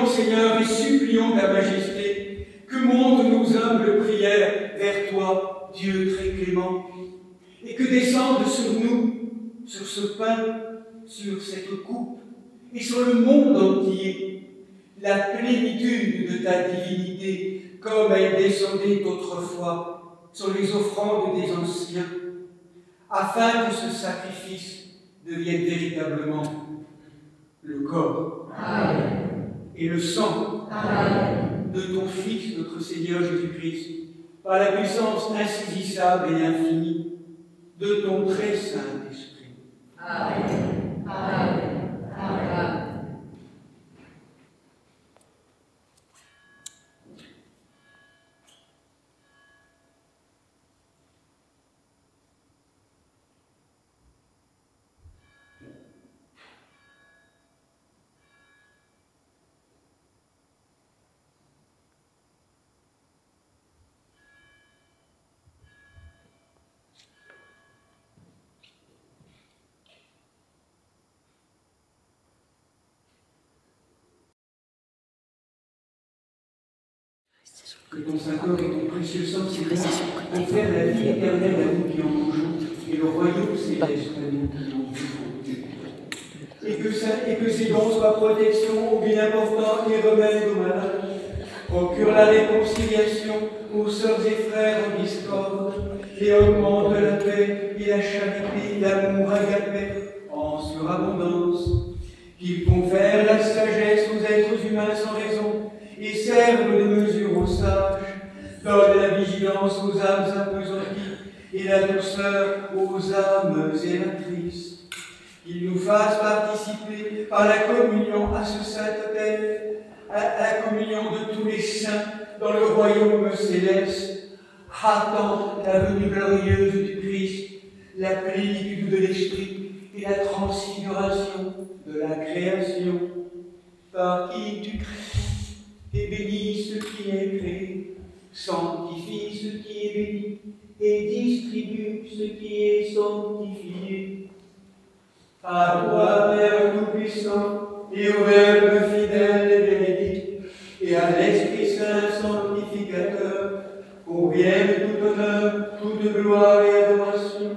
Seigneur, et supplions ta majesté que montent nos humbles prières vers toi, Dieu très clément, et que descende sur nous, sur ce pain, sur cette coupe, et sur le monde entier, la plénitude de ta divinité, comme elle descendait autrefois sur les offrandes des anciens, afin que ce sacrifice devienne véritablement le corps. Amen. Et le sang de ton Fils, notre Seigneur Jésus-Christ, par la puissance insaisissable et infinie de ton très Saint-Esprit. Amen. Amen. Amen. Que ton Saint-Corps et ton précieux sang, Seigneur, confèrent la vie éternelle à nous qui en mangeons, et le royaume céleste à nous qui en vivons. Et que ces dons soient protection au bien important et remède aux malades, procure la réconciliation aux sœurs et frères en discorde, et augmente la paix et la charité, l'amour agapé en surabondance, qu'il confère la sagesse aux êtres humains sans raison, et serve de mesure aux sages, donne la vigilance aux âmes appesanties et la douceur aux âmes zélatrices. Qu'il nous fasse participer par la communion à ce saint autel, à la communion de tous les saints dans le royaume céleste, hâtant la venue glorieuse du Christ, la plénitude de l'Esprit et la transfiguration de la création, par qui tu crées et bénis ce qui est créé, sanctifie ce qui est béni, et distribue ce qui est sanctifié. À toi, Père Tout-Puissant, et au Verbe fidèle et bénédict, et à l'Esprit Saint sanctificateur, conviennent tout honneur, toute gloire et adoration,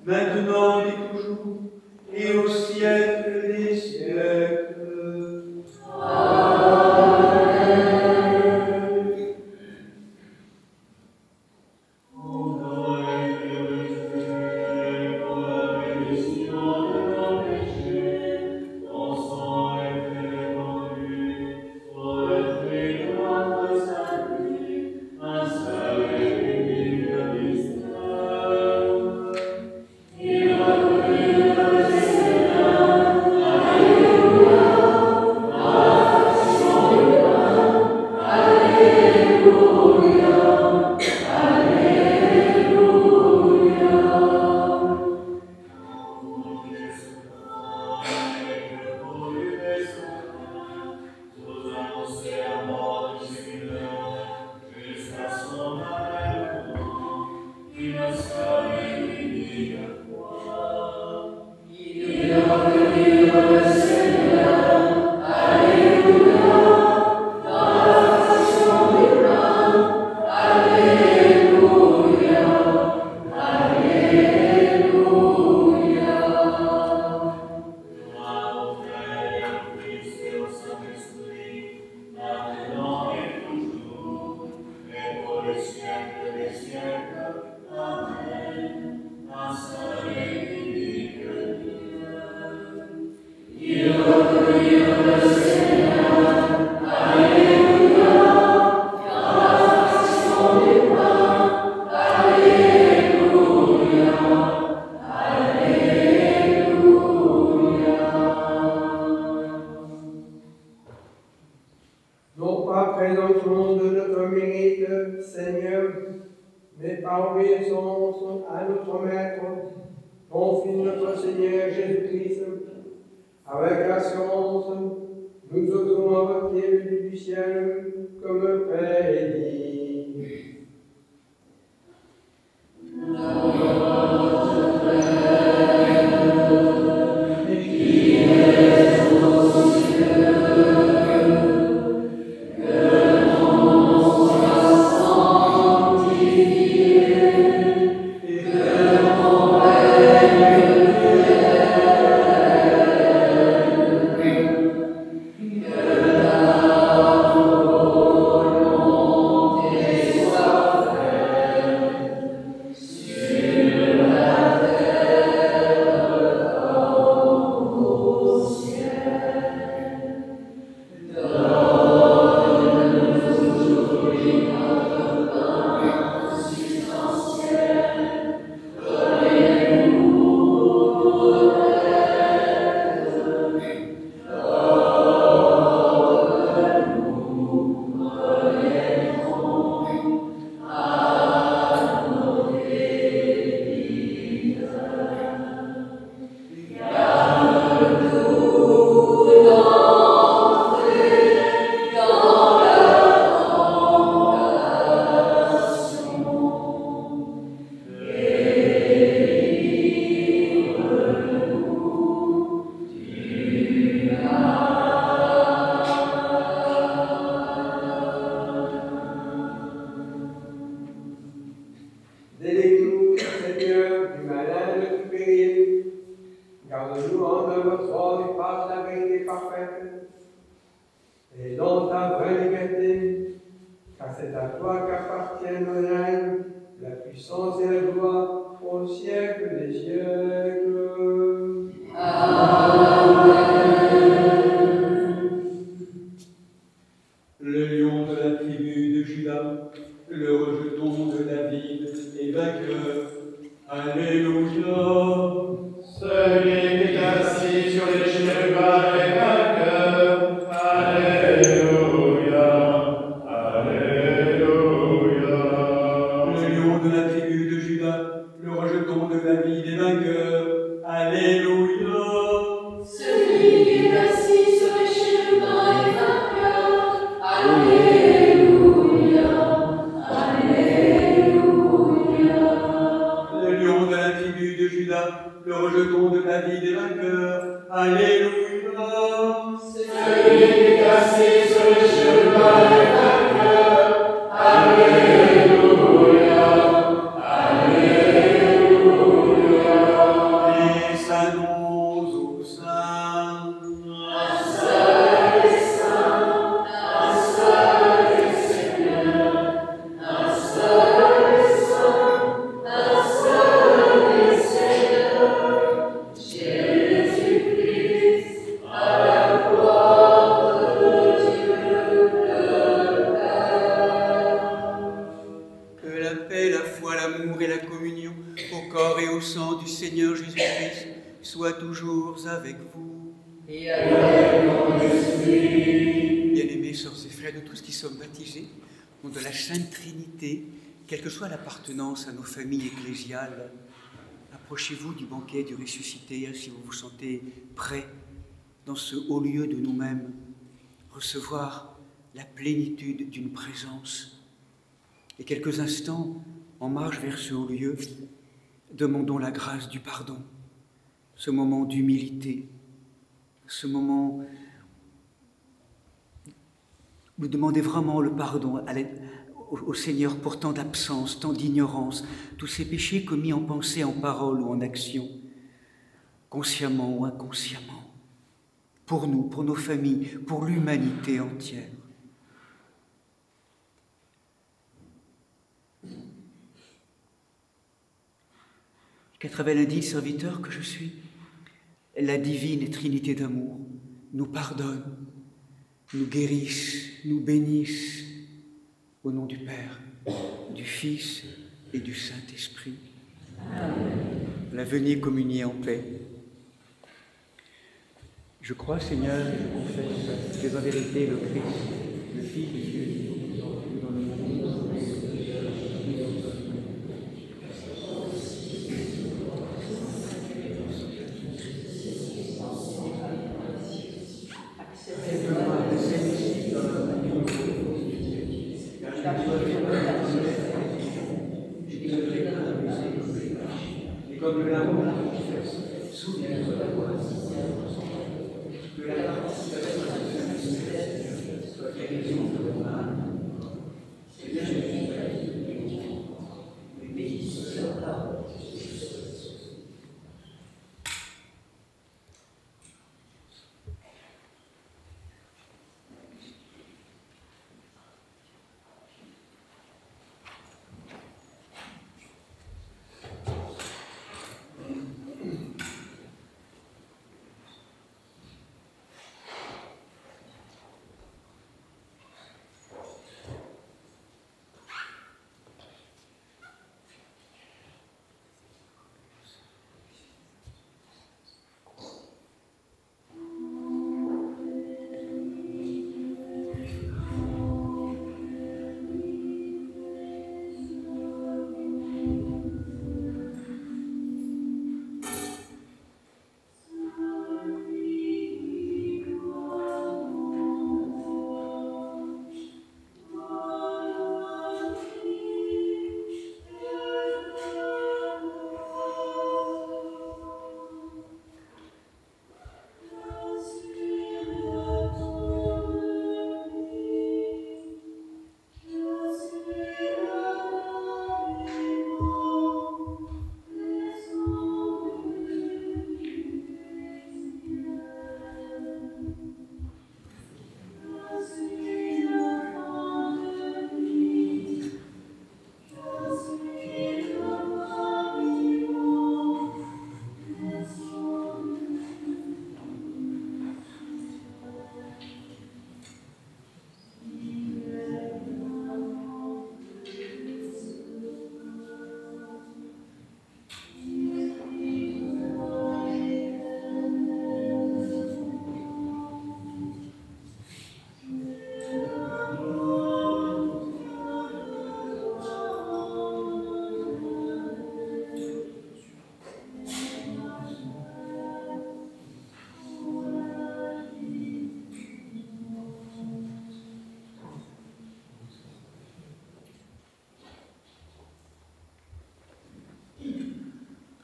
maintenant et toujours, et au siècle des siècles. obéissance à notre Maître, ton Fils notre Seigneur Jésus-Christ, avec assurance, nous osons invoquer le Dieu du ciel comme Père et dit. Notre Père, qui es aux cieux, que ton nom soit sanctifié, que ton règne Délivrez-nous, Seigneur, du malin et du péril. Garde-nous en œuvre droite et par la vérité parfaite. Et dans ta vraie liberté, car c'est à toi qu'appartiennent le règne, la puissance et la gloire au siècle des siècles. Le lion de la tribu de Juda, le rejeton de David est vainqueur. Alléluia. Celui qui est assis sur les chérubins est vainqueur. Alléluia. Alléluia. Le lion de la tribu de Juda, le rejeton de David est vainqueur. Alléluia. celui qui est assis sur les chérubins est vainqueur. Alléluia. Alléluia. Le lion de la tribu de Juda, le rejeton de David est vainqueur. Alléluia. Celui qui est assis sur les chérubins est vainqueur. Alléluia. Alléluia. Les saints noms aux saints. Un seul est saint, un seul est Seigneur, un seul est saint, un seul est Seigneur, Jésus-Christ, à la gloire de Dieu le Père. Que la paix, la foi, l'amour et la communion au corps et au sang du Seigneur Jésus-Christ soient toujours avec vous. Et avec ton esprit. Bien-aimés sœurs et frères, de tous qui sommes baptisés, au nom de la Sainte Trinité, quelle que soit l'appartenance à nos familles ecclésiales, approchez-vous du banquet du ressuscité si vous vous sentez prêts, dans ce haut lieu de nous-mêmes, recevoir la plénitude d'une présence. Et quelques instants, en marche vers ce haut lieu, demandons la grâce du pardon, ce moment d'humilité, ce moment où vous demandez vraiment le pardon au Seigneur pour tant d'absence, tant d'ignorance, tous ces péchés commis en pensée, en parole ou en action, consciemment ou inconsciemment, pour nous, pour nos familles, pour l'humanité entière. Qu'à travers l'indigne serviteur que je suis, la divine Trinité d'amour nous pardonne, nous guérisse, nous bénisse, au nom du Père, du Fils et du Saint-Esprit. La venez communier en paix. Je crois, Seigneur, et je confesse que tu es en vérité le Christ, le Fils de Dieu, dans le monde. comme le larron la confesse, souviens-toi de moi, que la participation de ce mystère soit guérison de mon âme. C'est bien mais bénis sur parole.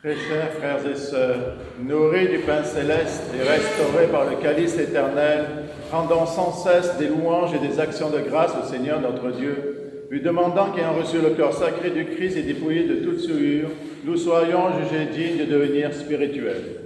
Très chers frères et sœurs, nourris du pain céleste et restaurés par le calice éternel, rendons sans cesse des louanges et des actions de grâce au Seigneur notre Dieu, lui demandant qu'ayant reçu le corps sacré du Christ et dépouillé de toute souillure, nous soyons jugés dignes de devenir spirituels.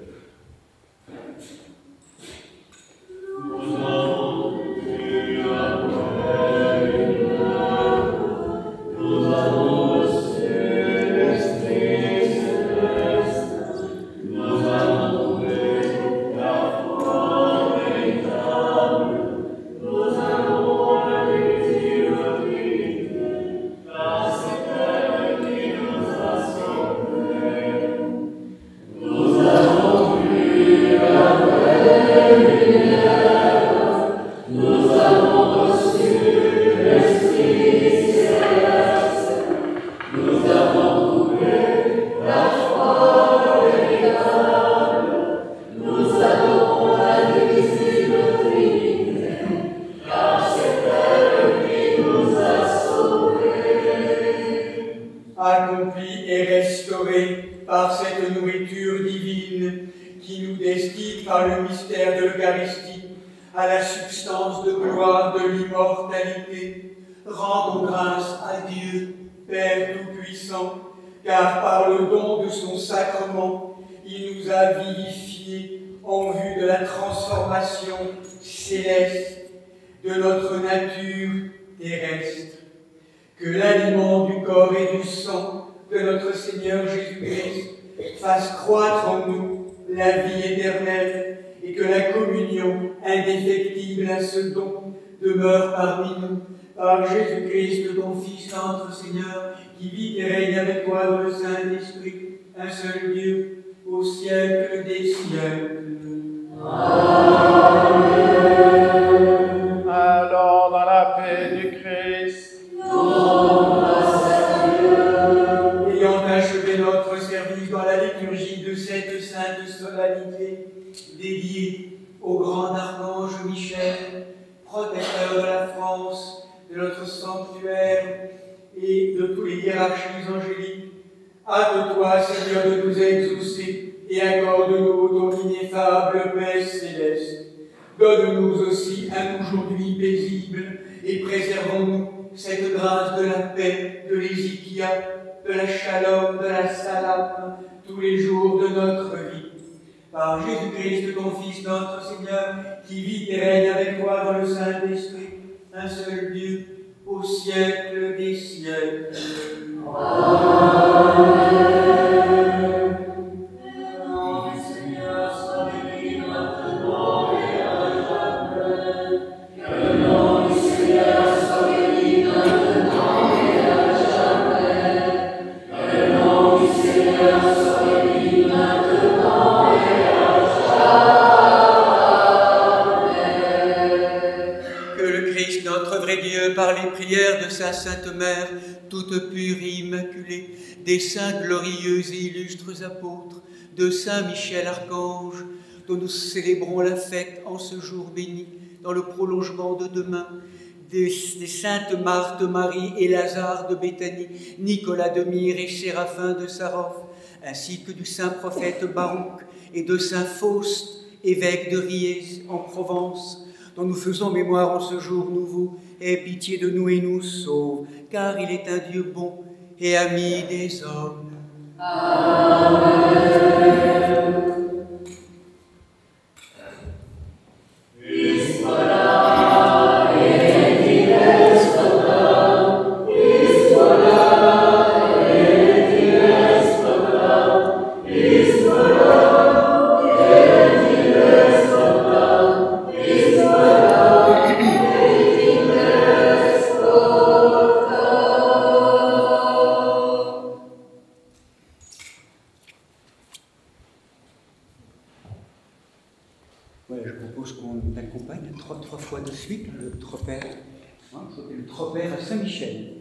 Accompli et restauré par cette nourriture divine qui nous destine par le mystère de l'Eucharistie à la substance de gloire de l'immortalité, rendons grâce à Dieu, Père Tout-Puissant, car par le don de son sacrement, il nous a vivifiés en vue de la transformation céleste de notre nature terrestre. Que l'aliment du corps et du sang de notre Seigneur Jésus-Christ fasse croître en nous la vie éternelle et que la communion indéfectible à ce don demeure parmi nous par Jésus-Christ, ton Fils, notre Seigneur, qui vit et règne avec toi dans le Saint-Esprit, un seul Dieu, au siècle des siècles. Amen. Allons dans la paix du Christ. Ayant achevé notre service dans la liturgie de cette sainte solennité, dédiée au grand archange Michel, protecteur de la France, de notre sanctuaire et de tous les hiérarchies angéliques, Hâte-toi, Seigneur, de nous exaucer et accorde-nous ton ineffable paix céleste. Donne-nous aussi un aujourd'hui paisible et préservons-nous cette grâce de la paix, de l'hésikia, de la shalom, de la salam, tous les jours de notre vie. Par Jésus-Christ, ton Fils, notre Seigneur, qui vit et règne avec toi dans le Saint-Esprit, un seul Dieu, au siècle des siècles. Amen. Le nom du Seigneur soit béni maintenant et à jamais. Que le nom du Seigneur soit béni maintenant et à jamais. Que le nom du Seigneur soit béni maintenant et à jamais. Que le Christ, notre vrai Dieu, par les prières de sa Sainte Mère, toute pure et immaculée, des saints glorieux et illustres apôtres, de Saint Michel Archange, dont nous célébrons la fête en ce jour béni, dans le prolongement de demain, des saintes Marthe, Marie et Lazare de Béthanie, Nicolas de Myre et Séraphin de Sarov, ainsi que du saint prophète Baruch et de saint Faust, évêque de Riez en Provence, dont nous faisons mémoire en ce jour nouveau. Aie pitié de nous et nous sauve, car il est un Dieu bon et ami des hommes. Amen. Voilà, je propose qu'on accompagne trois fois de suite le tropère, le tropère à Saint-Michel.